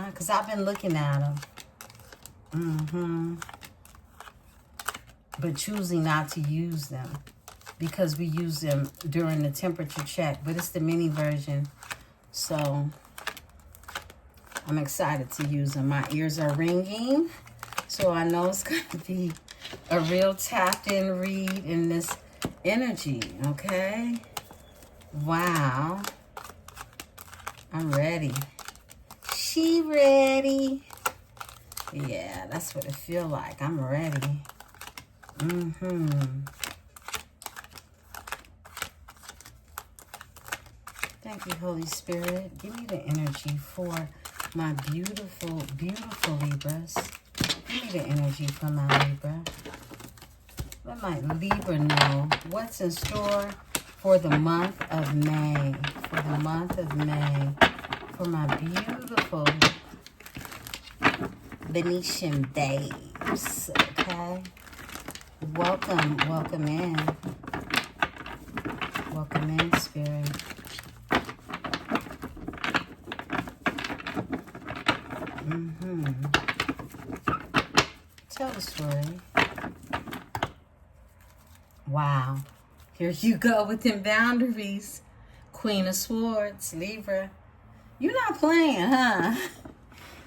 Because I've been looking at them. But choosing not to use them. Because we use them during the temperature check. But it's the mini version. So I'm excited to use them. My ears are ringing. So I know it's going to be a real tapped in read in this energy. Okay? Wow. I'm ready. She ready. Yeah, that's what it feel like. I'm ready. Thank you, Holy Spirit. Give me the energy for my beautiful, beautiful Libras. Give me the energy for my Libra. Let my Libra know what's in store for the month of May. For the month of May. For my beautiful Venetian babes. Okay? Welcome, welcome in. Welcome in, Spirit. Tell the story. Wow. Here you go with them boundaries. Queen of Swords, Libra. You're not playing, huh?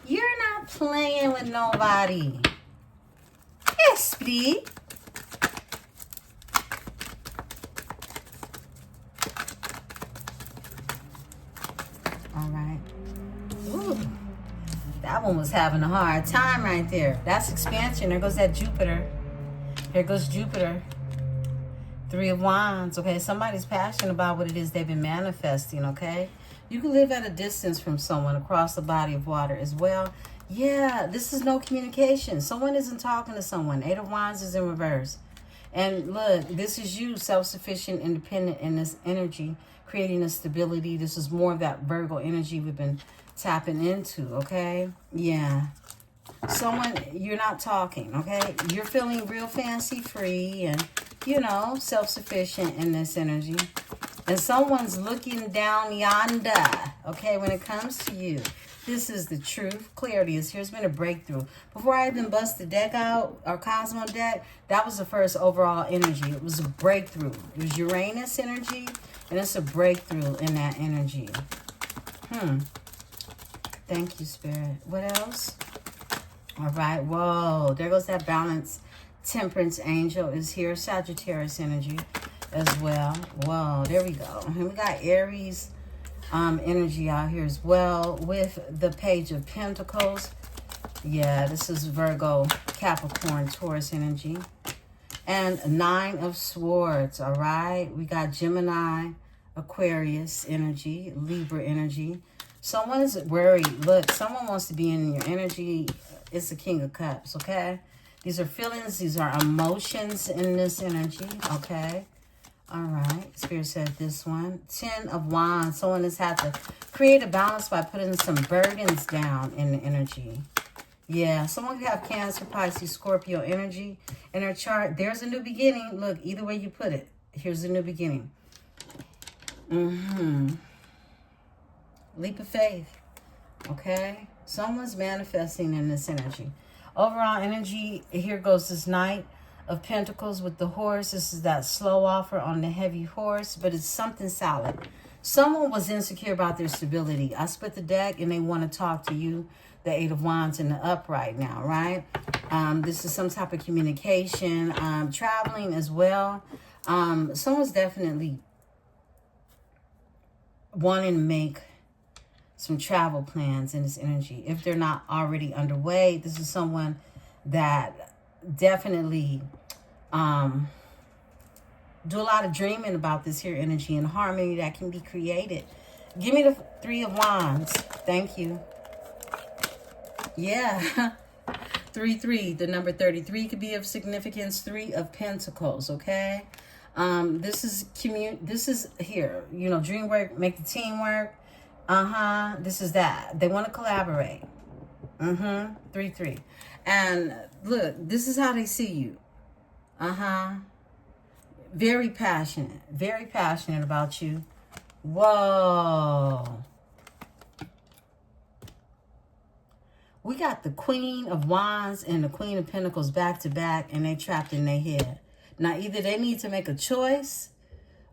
You're not playing with nobody. Yes, please. All right. Ooh. That one was having a hard time right there. That's expansion. There goes that Jupiter. Here goes Jupiter. 3 of Wands, okay? Somebody's passionate about what it is they've been manifesting, okay? You can live at a distance from someone across the body of water as well. Yeah, this is no communication. Someone isn't talking to someone. 8 of Wands is in reverse. And look, this is you, self-sufficient, independent in this energy, creating a stability. This is more of that Virgo energy we've been tapping into, okay? Yeah. Someone, you're not talking, okay? You're feeling real fancy-free and, you know, self-sufficient in this energy. And someone's looking down yonder, okay, when it comes to you. This is the truth. Clarity is here. It's been a breakthrough. Before I even bust the deck out, our Cosmo deck, that was the first overall energy. It was a breakthrough. It was Uranus energy, and it's a breakthrough in that energy. Thank you, Spirit. What else? All right. Whoa. There goes that balance. Temperance angel is here. Sagittarius energy as well. Whoa. There we go. And we got Aries energy out here as well with the Page of Pentacles. Yeah, this is Virgo, Capricorn, Taurus energy. And Nine of Swords, all right? We got Gemini, Aquarius energy, Libra energy. Someone's worried. Look, someone wants to be in your energy. It's the King of Cups, okay? These are feelings. These are emotions in this energy, okay? All right. Spirit said this one. 10 of Wands. Someone has had to create a balance by putting some burdens down in the energy. Yeah. Someone could have Cancer, Pisces, Scorpio energy in their chart. There's a new beginning. Look, either way you put it. Here's a new beginning. Leap of faith. Okay. Someone's manifesting in this energy. Overall energy, here goes this Knight of Pentacles with the horse. This is that slow offer on the heavy horse, but it's something solid. Someone was insecure about their stability. I split the deck and they want to talk to you. The Eight of Wands in the upright now, right? This is some type of communication, traveling as well. Someone's definitely wanting to make some travel plans in this energy. If they're not already underway, this is someone that definitely do a lot of dreaming about this here energy and harmony that can be created. Give me the Three of Wands. Thank you. Yeah. 3, the number 33 could be of significance. 3 of Pentacles, okay? This is here, you know, dream work, make the team work. This is that. They want to collaborate. 3. And look, this is how they see you. Very passionate about you. Whoa. We got the Queen of Wands and the Queen of Pentacles back to back, and they trapped in their head. Now, either they need to make a choice,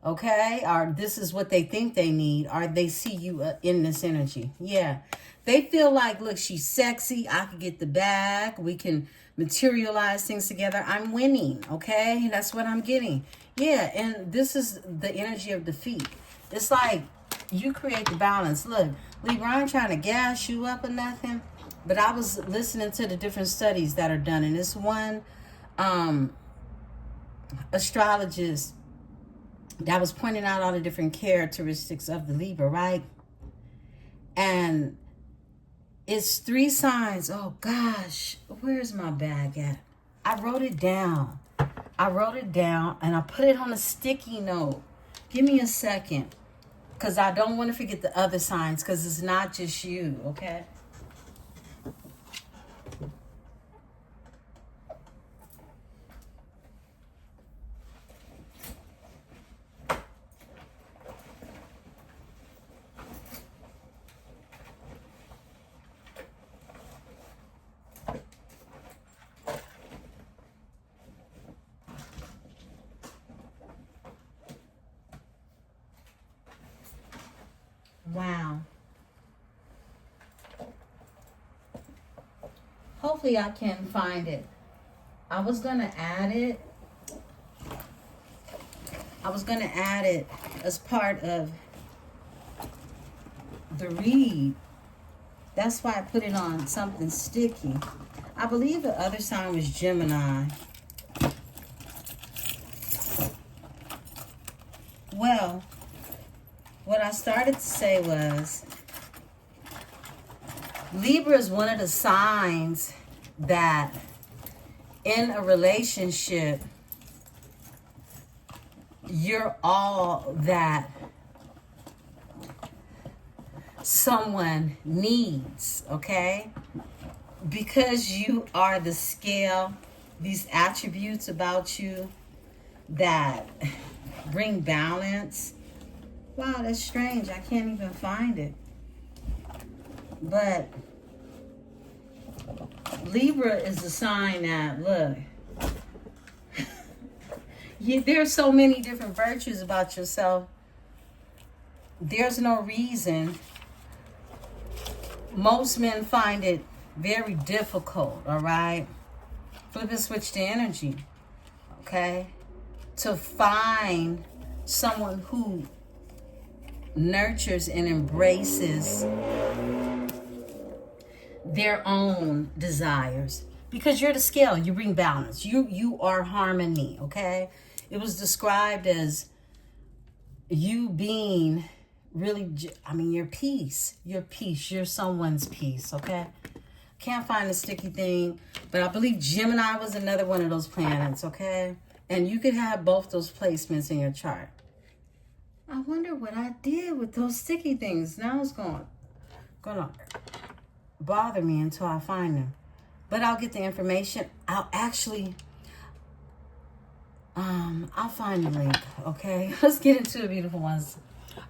okay, or this is what they think they need, or they see you in this energy. Yeah. They feel like, look, she's sexy. I could get the bag. We can materialize things together. I'm winning, okay? That's what I'm getting. Yeah, and this is the energy of defeat. It's like you create the balance. Look, Libra, I'm trying to gas you up or nothing, but I was listening to the different studies that are done, and this one astrologist that was pointing out all the different characteristics of the Libra, right? And it's 3 signs. Oh, gosh. Where's my bag at? I wrote it down. And I put it on a sticky note. Give me a second. Because I don't want to forget the other signs. Because it's not just you, okay? Wow. Hopefully I can find it. I was going to add it. As part of the read. That's why I put it on something sticky. I believe the other sign was Gemini. Well, what I started to say was Libra is one of the signs that in a relationship, you're all that someone needs, okay? Because you are the scale, these attributes about you that bring balance. Wow, that's strange. I can't even find it. But Libra is a sign that, look, there's so many different virtues about yourself. There's no reason. Most men find it very difficult, all right? Flip and switch the energy, okay? To find someone who nurtures and embraces their own desires. Because you're the scale, you bring balance. You are harmony, okay? It was described as you being really, your peace. Your peace. You're someone's peace, okay? Can't find a sticky thing, but I believe Gemini was another one of those planets, okay? And you could have both those placements in your chart. I wonder what I did with those sticky things. Now it's gonna bother me until I find them. But I'll get the information. I'll find the link, okay? Let's get into the beautiful ones.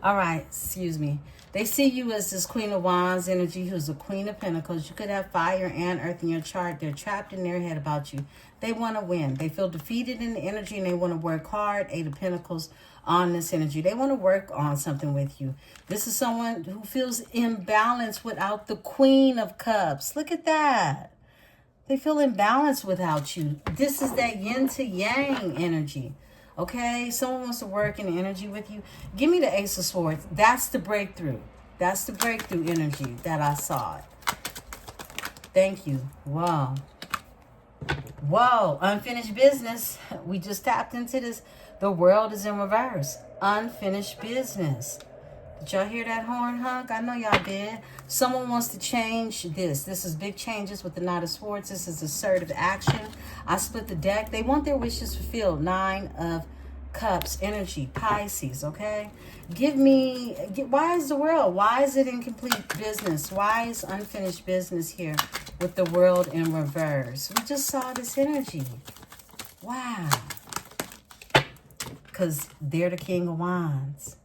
All right, excuse me. They see you as this Queen of Wands energy who's the Queen of Pentacles. You could have fire and earth in your chart. They're trapped in their head about you. They want to win. They feel defeated in the energy and they want to work hard. 8 of Pentacles on this energy. They want to work on something with you. This is someone who feels imbalanced without the Queen of Cups. Look at that. They feel imbalanced without you. This is that yin to yang energy. Okay, someone wants to work in the energy with you. Give me the Ace of Swords. That's the breakthrough. That's the breakthrough energy that I saw. Thank you. Whoa. Whoa, unfinished business. We just tapped into this. The world is in reverse. Unfinished business. Did y'all hear that horn honk? I know y'all did. Someone wants to change this. This is big changes with the Knight of Swords. This is assertive action. I split the deck. They want their wishes fulfilled. 9 of Cups energy. Pisces, okay? Why is the world? Why is it incomplete business? Why is unfinished business here with the world in reverse? We just saw this energy. Wow. Because they're the King of Wands.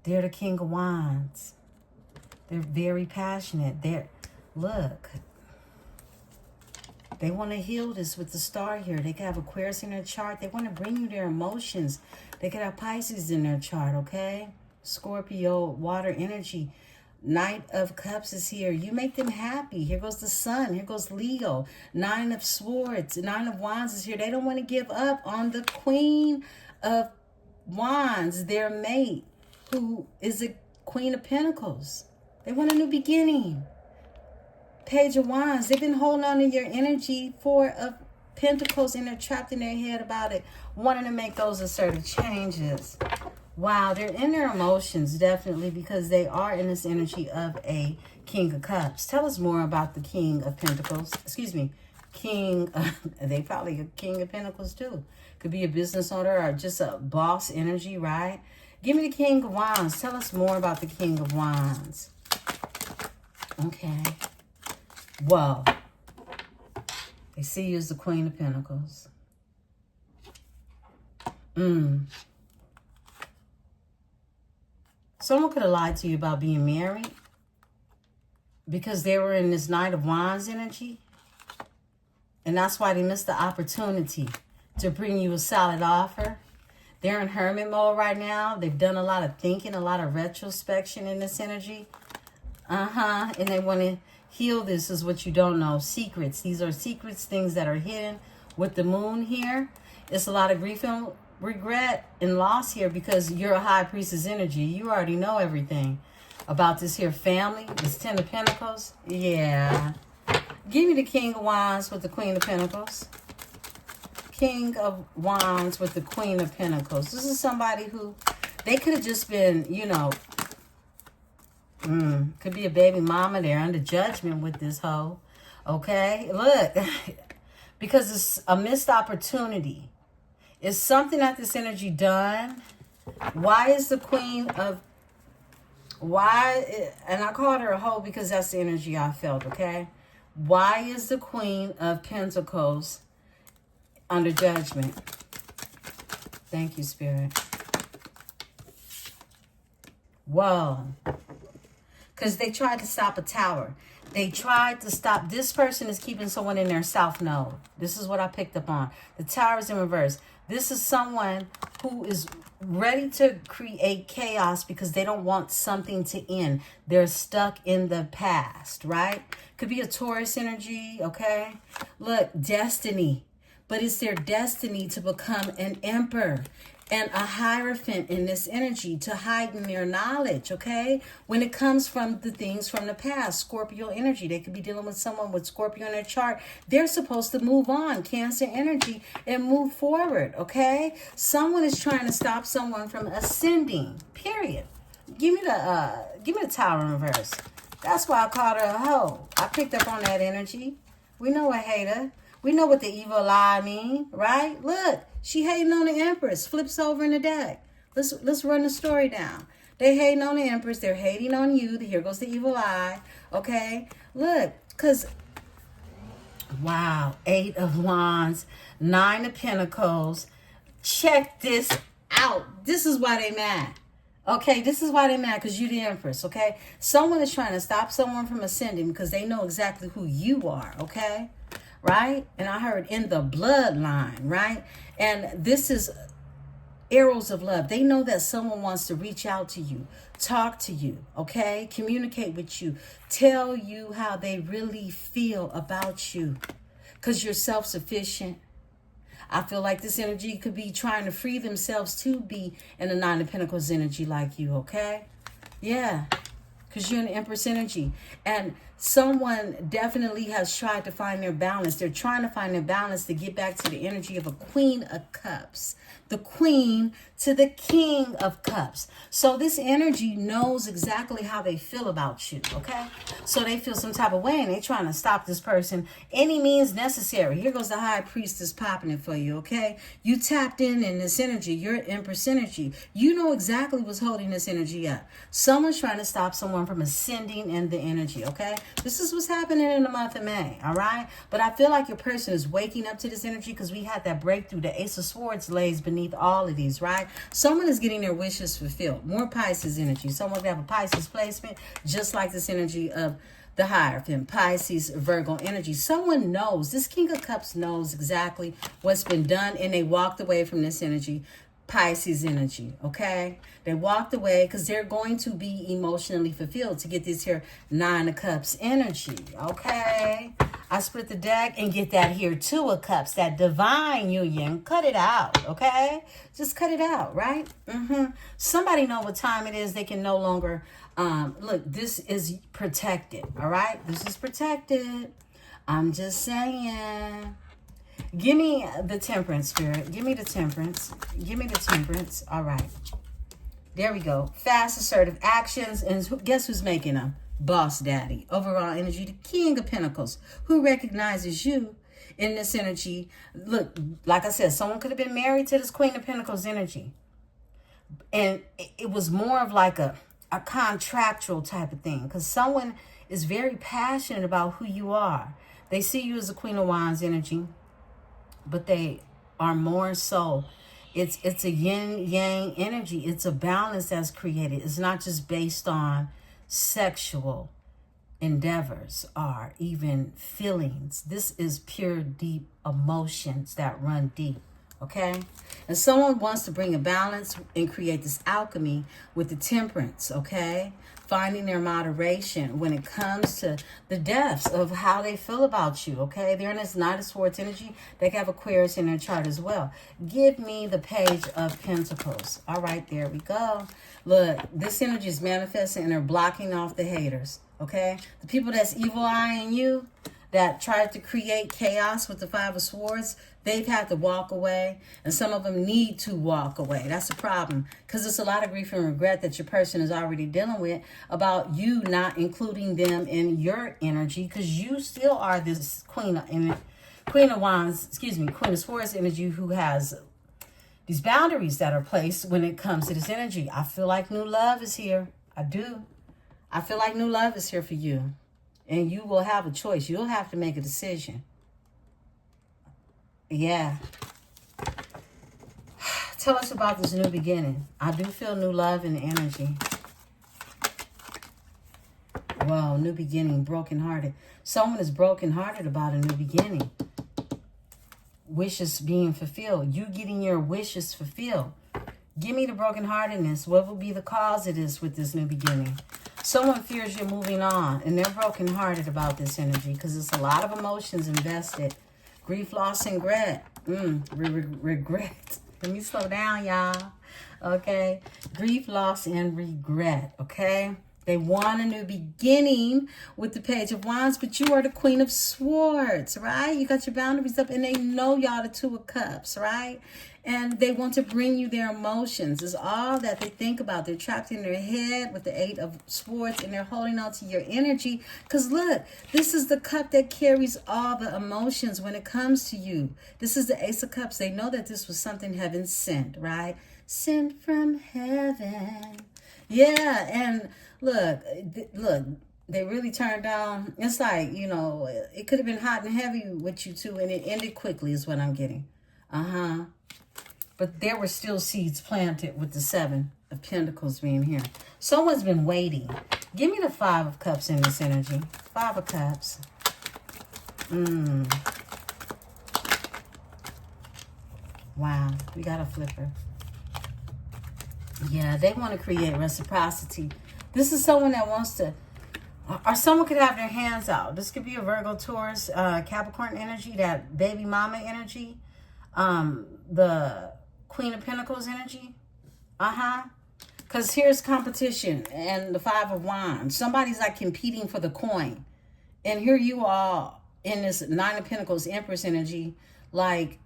They're the King of Wands. They're very passionate. Look. They want to heal this with the star here. They could have Aquarius in their chart. They want to bring you their emotions. They could have Pisces in their chart, okay? Scorpio, water energy. Knight of Cups is here. You make them happy. Here goes the Sun. Here goes Leo. 9 of Swords. 9 of Wands is here. They don't want to give up on the Queen of Wands, their mate, who is a Queen of Pentacles. They want a new beginning. Page of Wands. They've been holding on to your energy. 4 of Pentacles, and they're trapped in their head about it, wanting to make those assertive changes. Wow, they're in their emotions, definitely, because they are in this energy of a King of Cups. Tell us more about the King of Pentacles. Excuse me. They probably a King of Pentacles, too. Could be a business owner or just a boss energy, right? Give me the King of Wands. Tell us more about the King of Wands. Okay. Whoa. They see you as the Queen of Pentacles. Someone could have lied to you about being married because they were in this Knight of Wands energy. And that's why they missed the opportunity to bring you a solid offer. They're in hermit mode right now. They've done a lot of thinking, a lot of retrospection in this energy. And they want to heal this, is what you don't know. Secrets. These are secrets, things that are hidden. With the moon here, it's a lot of grief and regret and loss here because you're a high priestess energy. You already know everything about this here family. This 10 of Pentacles. Yeah. Give me the King of Wands with the Queen of Pentacles. King of Wands with the Queen of Pentacles. This is somebody who, they could have just been, you know, could be a baby mama. They're under judgment with this hoe. Okay? Look. Because it's a missed opportunity. Is something that this energy done? Why is the Queen of... And I called her a hoe because that's the energy I felt, okay? Why is the Queen of Pentacles under judgment? Thank you, Spirit. Whoa. Because they tried to stop a tower. They tried to stop. This person is keeping someone in their south node. This is what I picked up on. The tower is in reverse. This is someone who is ready to create chaos because they don't want something to end. They're stuck in the past, right? Could be a Taurus energy, okay? Look, destiny. But it's their destiny to become an emperor and a hierophant in this energy, to heighten their knowledge, okay? When it comes from the things from the past, Scorpio energy, they could be dealing with someone with Scorpio in their chart. They're supposed to move on, Cancer energy, and move forward, okay? Someone is trying to stop someone from ascending, period. Give me the Tower in reverse. That's why I called her a hoe. I picked up on that energy. We know a hater. We know what the evil eye mean, right? Look, she hating on the Empress. Flips over in the deck. Let's run the story down. They hating on the Empress. They're hating on you. Here goes the evil eye. Okay? Look, because, wow, 8 of Wands, 9 of Pentacles. Check this out. This is why they mad. Okay, this is why they mad, because you the Empress, okay? Someone is trying to stop someone from ascending because they know exactly who you are, okay? Right? And I heard in the bloodline, right? And this is arrows of love. They know that someone wants to reach out to you, talk to you, okay? Communicate with you, tell you how they really feel about you because you're self-sufficient. I feel like this energy could be trying to free themselves to be in the 9 of Pentacles energy like you, okay? Yeah. Because you're an Empress energy. And someone definitely has tried to find their balance. They're trying to find their balance to get back to the energy of a Queen of Cups. The Queen to the King of Cups. So this energy knows exactly how they feel about you, okay? So they feel some type of way and they're trying to stop this person any means necessary. Here goes the High Priestess popping it for you, okay? You tapped in this energy. You're Empress energy. You know exactly what's holding this energy up. Someone's trying to stop someone from ascending in the energy, okay? This is what's happening in the month of May, all right? But I feel like your person is waking up to this energy because we had that breakthrough. The Ace of Swords lays beneath all of these, right? Someone is getting their wishes fulfilled. More Pisces energy. Someone could have a Pisces placement, just like this energy of the Hierophant, Pisces, Virgo energy. Someone knows, this King of Cups knows exactly what's been done, and they walked away from this energy. Pisces energy, okay? They walked away because they're going to be emotionally fulfilled to get this here 9 of Cups energy, okay? I split the deck and get that here 2 of Cups, that divine union. Cut it out, okay? Just cut it out, right? Somebody know what time it is. They can no longer, look, this is protected, all right? This is protected. I'm just saying. Give me the Temperance, Spirit. Give me the Temperance. Give me the Temperance. All right. There we go. Fast, assertive actions. And guess who's making them? Boss Daddy. Overall energy, the King of Pentacles. Who recognizes you in this energy? Look, like I said, someone could have been married to this Queen of Pentacles energy. And it was more of like a contractual type of thing. Because someone is very passionate about who you are. They see you as a Queen of Wands energy. But they are more so, it's a yin-yang energy. It's a balance that's created. It's not just based on sexual endeavors or even feelings. This is pure, deep emotions that run deep, okay? And someone wants to bring a balance and create this alchemy with the Temperance, okay? Finding their moderation when it comes to the depths of how they feel about you, okay? They're in this Knight of Swords energy. They have Aquarius in their chart as well. Give me the Page of Pentacles. All right, there we go. Look, this energy is manifesting and they're blocking off the haters, okay? The people that's evil eyeing you, that tried to create chaos with the 5 of Swords, they've had to walk away, and some of them need to walk away. That's a problem, because it's a lot of grief and regret that your person is already dealing with about you not including them in your energy, because you still are this Queen of Wands, Queen of Swords energy who has these boundaries that are placed when it comes to this energy. I feel like new love is here. I do. I feel like new love is here for you. And you will have a choice. You'll have to make a decision. Yeah. Tell us about this new beginning. I do feel new love and energy. Whoa, new beginning, brokenhearted. Someone is brokenhearted about a new beginning. Wishes being fulfilled. You getting your wishes fulfilled. Give me the brokenheartedness. What will be the cause of this with this new beginning? Someone fears you're moving on, and they're brokenhearted about this energy because it's a lot of emotions invested. Grief, loss, and regret. Regret. Let me slow down, y'all. Okay? Grief, loss, and regret. Okay? They want a new beginning with the Page of Wands, but you are the Queen of Swords, right? You got your boundaries up, and they know y'all the Two of Cups, right? And they want to bring you their emotions. It's all that they think about. They're trapped in their head with the Eight of Swords, and they're holding on to your energy. Because look, this is the cup that carries all the emotions when it comes to you. This is the Ace of Cups. They know that this was something heaven sent, right? Sent from heaven. Yeah, and look, they really turned down. It's like, you know, it could have been hot and heavy with you two, and it ended quickly is what I'm getting. But there were still seeds planted with the Seven of Pentacles being here. Someone's been waiting. Give me the Five of Cups in this energy. Five of Cups. Wow, we got a flipper. Yeah, they want to create reciprocity. This is someone that wants to, or someone could have their hands out. This could be a Virgo, Taurus, Capricorn energy, that baby mama energy, the Queen of Pentacles energy. Because here's competition and the Five of Wands. Somebody's like competing for the coin. And here you are in this Nine of Pentacles, Empress energy. Like,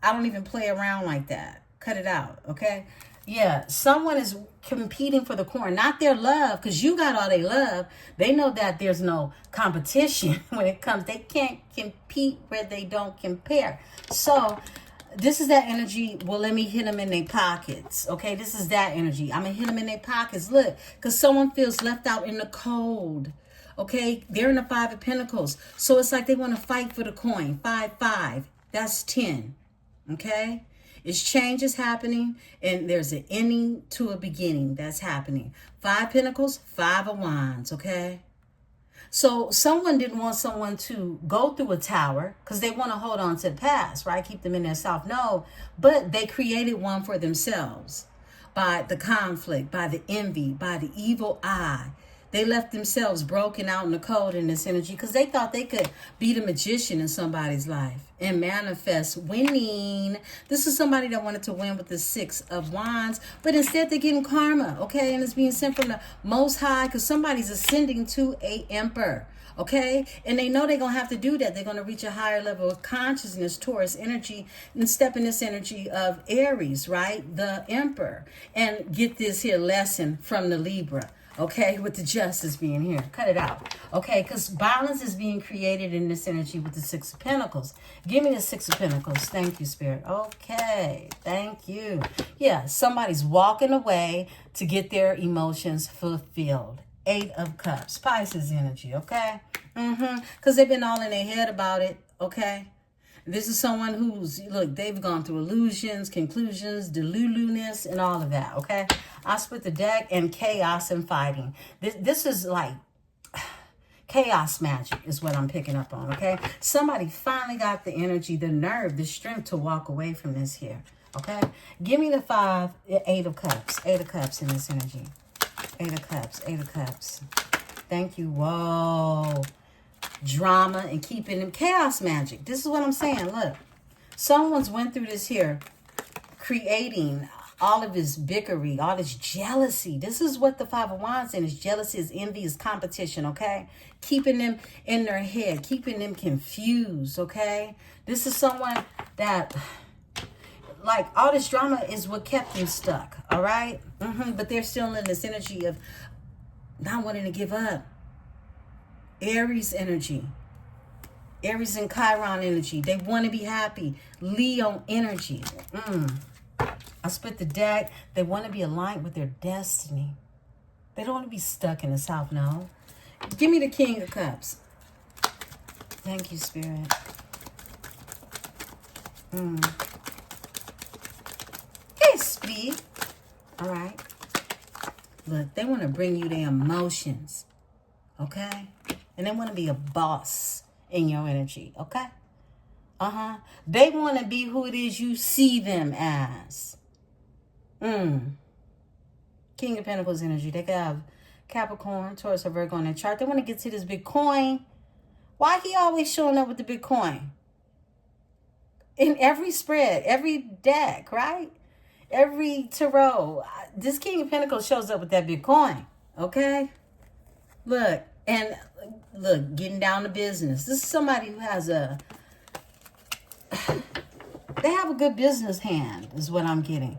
I don't even play around like that. Cut it out, okay? Yeah, someone is competing for the coin, not their love, because you got all their love. They know that there's no competition when it comes. They can't compete where they don't compare. So this is that energy. Well, let me hit them in their pockets. Okay, this is that energy. I'm going to hit them in their pockets. Look, because someone feels left out in the cold. Okay, they're in the Five of Pentacles. So it's like they want to fight for the coin. 5, 5. That's 10. Okay. It's changes happening, and there's an ending to a beginning that's happening. 5 Pentacles, 5 of Wands, okay? So someone didn't want someone to go through a tower because they want to hold on to the past, right? Keep them in their self. No, but they created one for themselves by the conflict, by the envy, by the evil eye. They left themselves broken out in the cold in this energy because they thought they could be the magician in somebody's life and manifest winning. This is somebody that wanted to win with the Six of Wands, but instead they're getting karma, okay? And it's being sent from the Most High because somebody's ascending to a emperor, okay? And they know they're going to have to do that. They're going to reach a higher level of consciousness, Taurus energy, and step in this energy of Aries, right? The emperor, and get this here lesson from the Libra. Okay, with the Justice being here. Cut it out. Okay, because balance is being created in this energy with the Six of Pentacles. Give me the Six of Pentacles. Thank you, Spirit. Okay, thank you. Yeah, somebody's walking away to get their emotions fulfilled. 8 of Cups. Pisces energy, okay? Because they've been all in their head about it, okay? This is someone who's, look, they've gone through illusions, conclusions, delulu-ness, and all of that, okay? I split the deck and chaos and fighting. This is like chaos magic is what I'm picking up on, okay? Somebody finally got the energy, the nerve, the strength to walk away from this here, okay? Give me the 8 of Cups. 8 of Cups in this energy. 8 of Cups. 8 of Cups. Thank you. Whoa. Drama and keeping them chaos magic. This is what I'm saying. Look, someone's went through this here, creating all of this bickery, all this jealousy. This is what the Five of Wands is. Jealousy, is envy, is competition, okay? Keeping them in their head, keeping them confused, okay? This is someone that, like, all this drama is what kept them stuck, all right? But they're still in this energy of not wanting to give up. Aries energy. Aries and Chiron energy. They want to be happy. Leo energy. I split the deck. They want to be aligned with their destiny. They don't want to be stuck in the South, no. Give me the King of Cups. Thank you, Spirit. Hey, Speed. All right. Look, they want to bring you their emotions. okay? And they want to be a boss in your energy, okay? They want to be who it is you see them as. King of Pentacles energy. They could have Capricorn, Taurus, or Virgo on their chart. They want to get to this big coin. Why he always showing up with the big coin? In every spread, every deck, right? Every tarot. This King of Pentacles shows up with that big coin, okay? Look, and look, getting down to business. This is somebody who has they have a good business hand, is what I'm getting.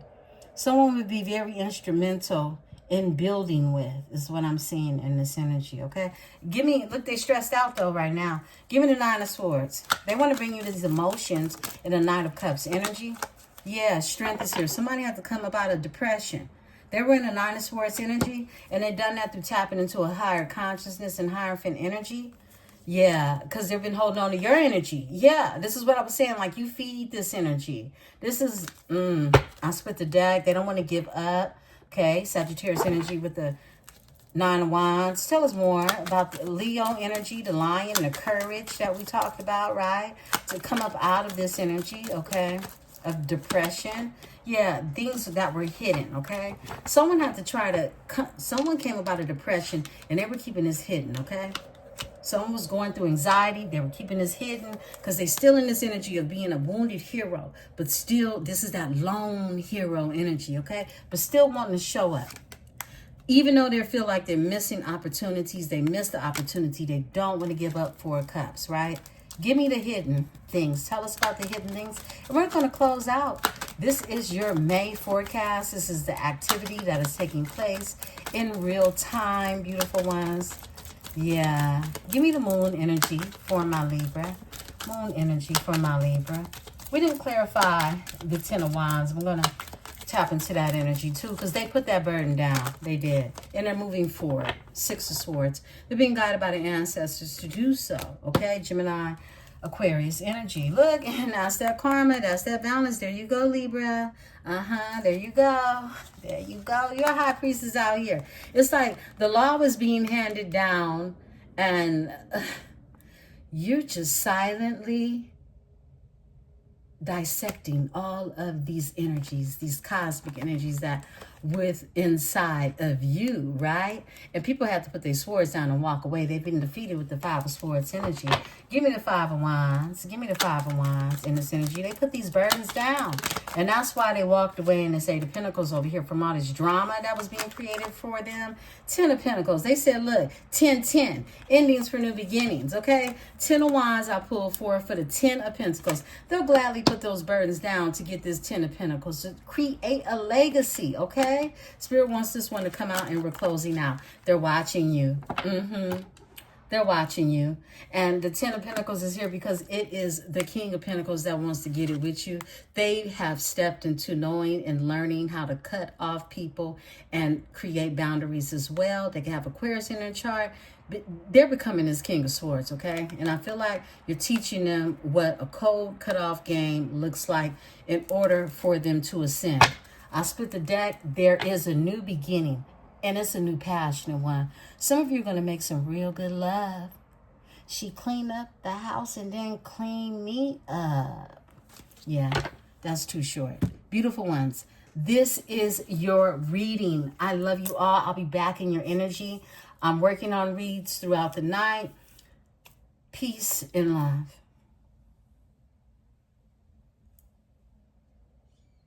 Someone would be very instrumental in building with, is what I'm seeing in this energy, okay? Give me, look, they stressed out, though, right now. Give me the Nine of Swords. They want to bring you these emotions in the Knight of Cups energy. Yeah, strength is here. Somebody had to come up out of depression. They were in the Nine of Swords energy, and they done that through tapping into a higher consciousness and Hierophant energy. Yeah, because they've been holding on to your energy. Yeah, this is what I was saying. Like, you feed this energy. This is, I split the deck. They don't want to give up. Okay, Sagittarius energy with the Nine of Wands. Tell us more about the Leo energy, the lion, the courage that we talked about, right? To come up out of this energy, okay, of depression. Yeah, things that were hidden, okay? Someone had to try to, someone came about a depression and they were keeping this hidden, okay? Someone was going through anxiety. They were keeping this hidden because they're still in this energy of being a wounded hero. But still, this is that lone hero energy, okay? But still wanting to show up. Even though they feel like they're missing opportunities, they miss the opportunity. They don't want to give up 4 of Cups, right? Give me the hidden things. Tell us about the hidden things. And we're going to close out. This is your May forecast. This is the activity that is taking place in real time, beautiful ones. Yeah. Give me the moon energy for my Libra. Moon energy for my Libra. We didn't clarify the Ten of Wands. I'm going to tap into that energy too because they put that burden down. They did. And they're moving forward. 6 of Swords. They're being guided by the ancestors to do so. Okay, Gemini, Aquarius energy. Look, and that's that karma. That's that balance. There you go, Libra. There you go. There you go. Your high priestess out here. It's like the law was being handed down and you're just silently dissecting all of these energies, these cosmic energies that with inside of you, right? And people have to put their swords down and walk away. They've been defeated with the 5 of Swords energy. Give me the 5 of Wands. Give me the 5 of Wands in this energy. They put these burdens down. And that's why they walked away and they say the Pentacles over here from all this drama that was being created for them. 10 of Pentacles. They said, look, 10-10. Endings for new beginnings, okay? 10 of Wands I pulled for the 10 of Pentacles. They'll gladly put those burdens down to get this 10 of Pentacles. To create a legacy, okay? Spirit wants this one to come out and we're closing out. They're watching you. They're watching you. And the 10 of Pentacles is here because it is the King of Pentacles that wants to get it with you. They have stepped into knowing and learning how to cut off people and create boundaries as well. They can have Aquarius in their chart. But they're becoming this King of Swords, okay? And I feel like you're teaching them what a cold cutoff game looks like in order for them to ascend. I split the deck. There is a new beginning. And it's a new passionate one. Some of you are going to make some real good love. She cleaned up the house and then cleaned me up. Yeah, that's too short. Beautiful ones. This is your reading. I love you all. I'll be back in your energy. I'm working on reads throughout the night. Peace and love.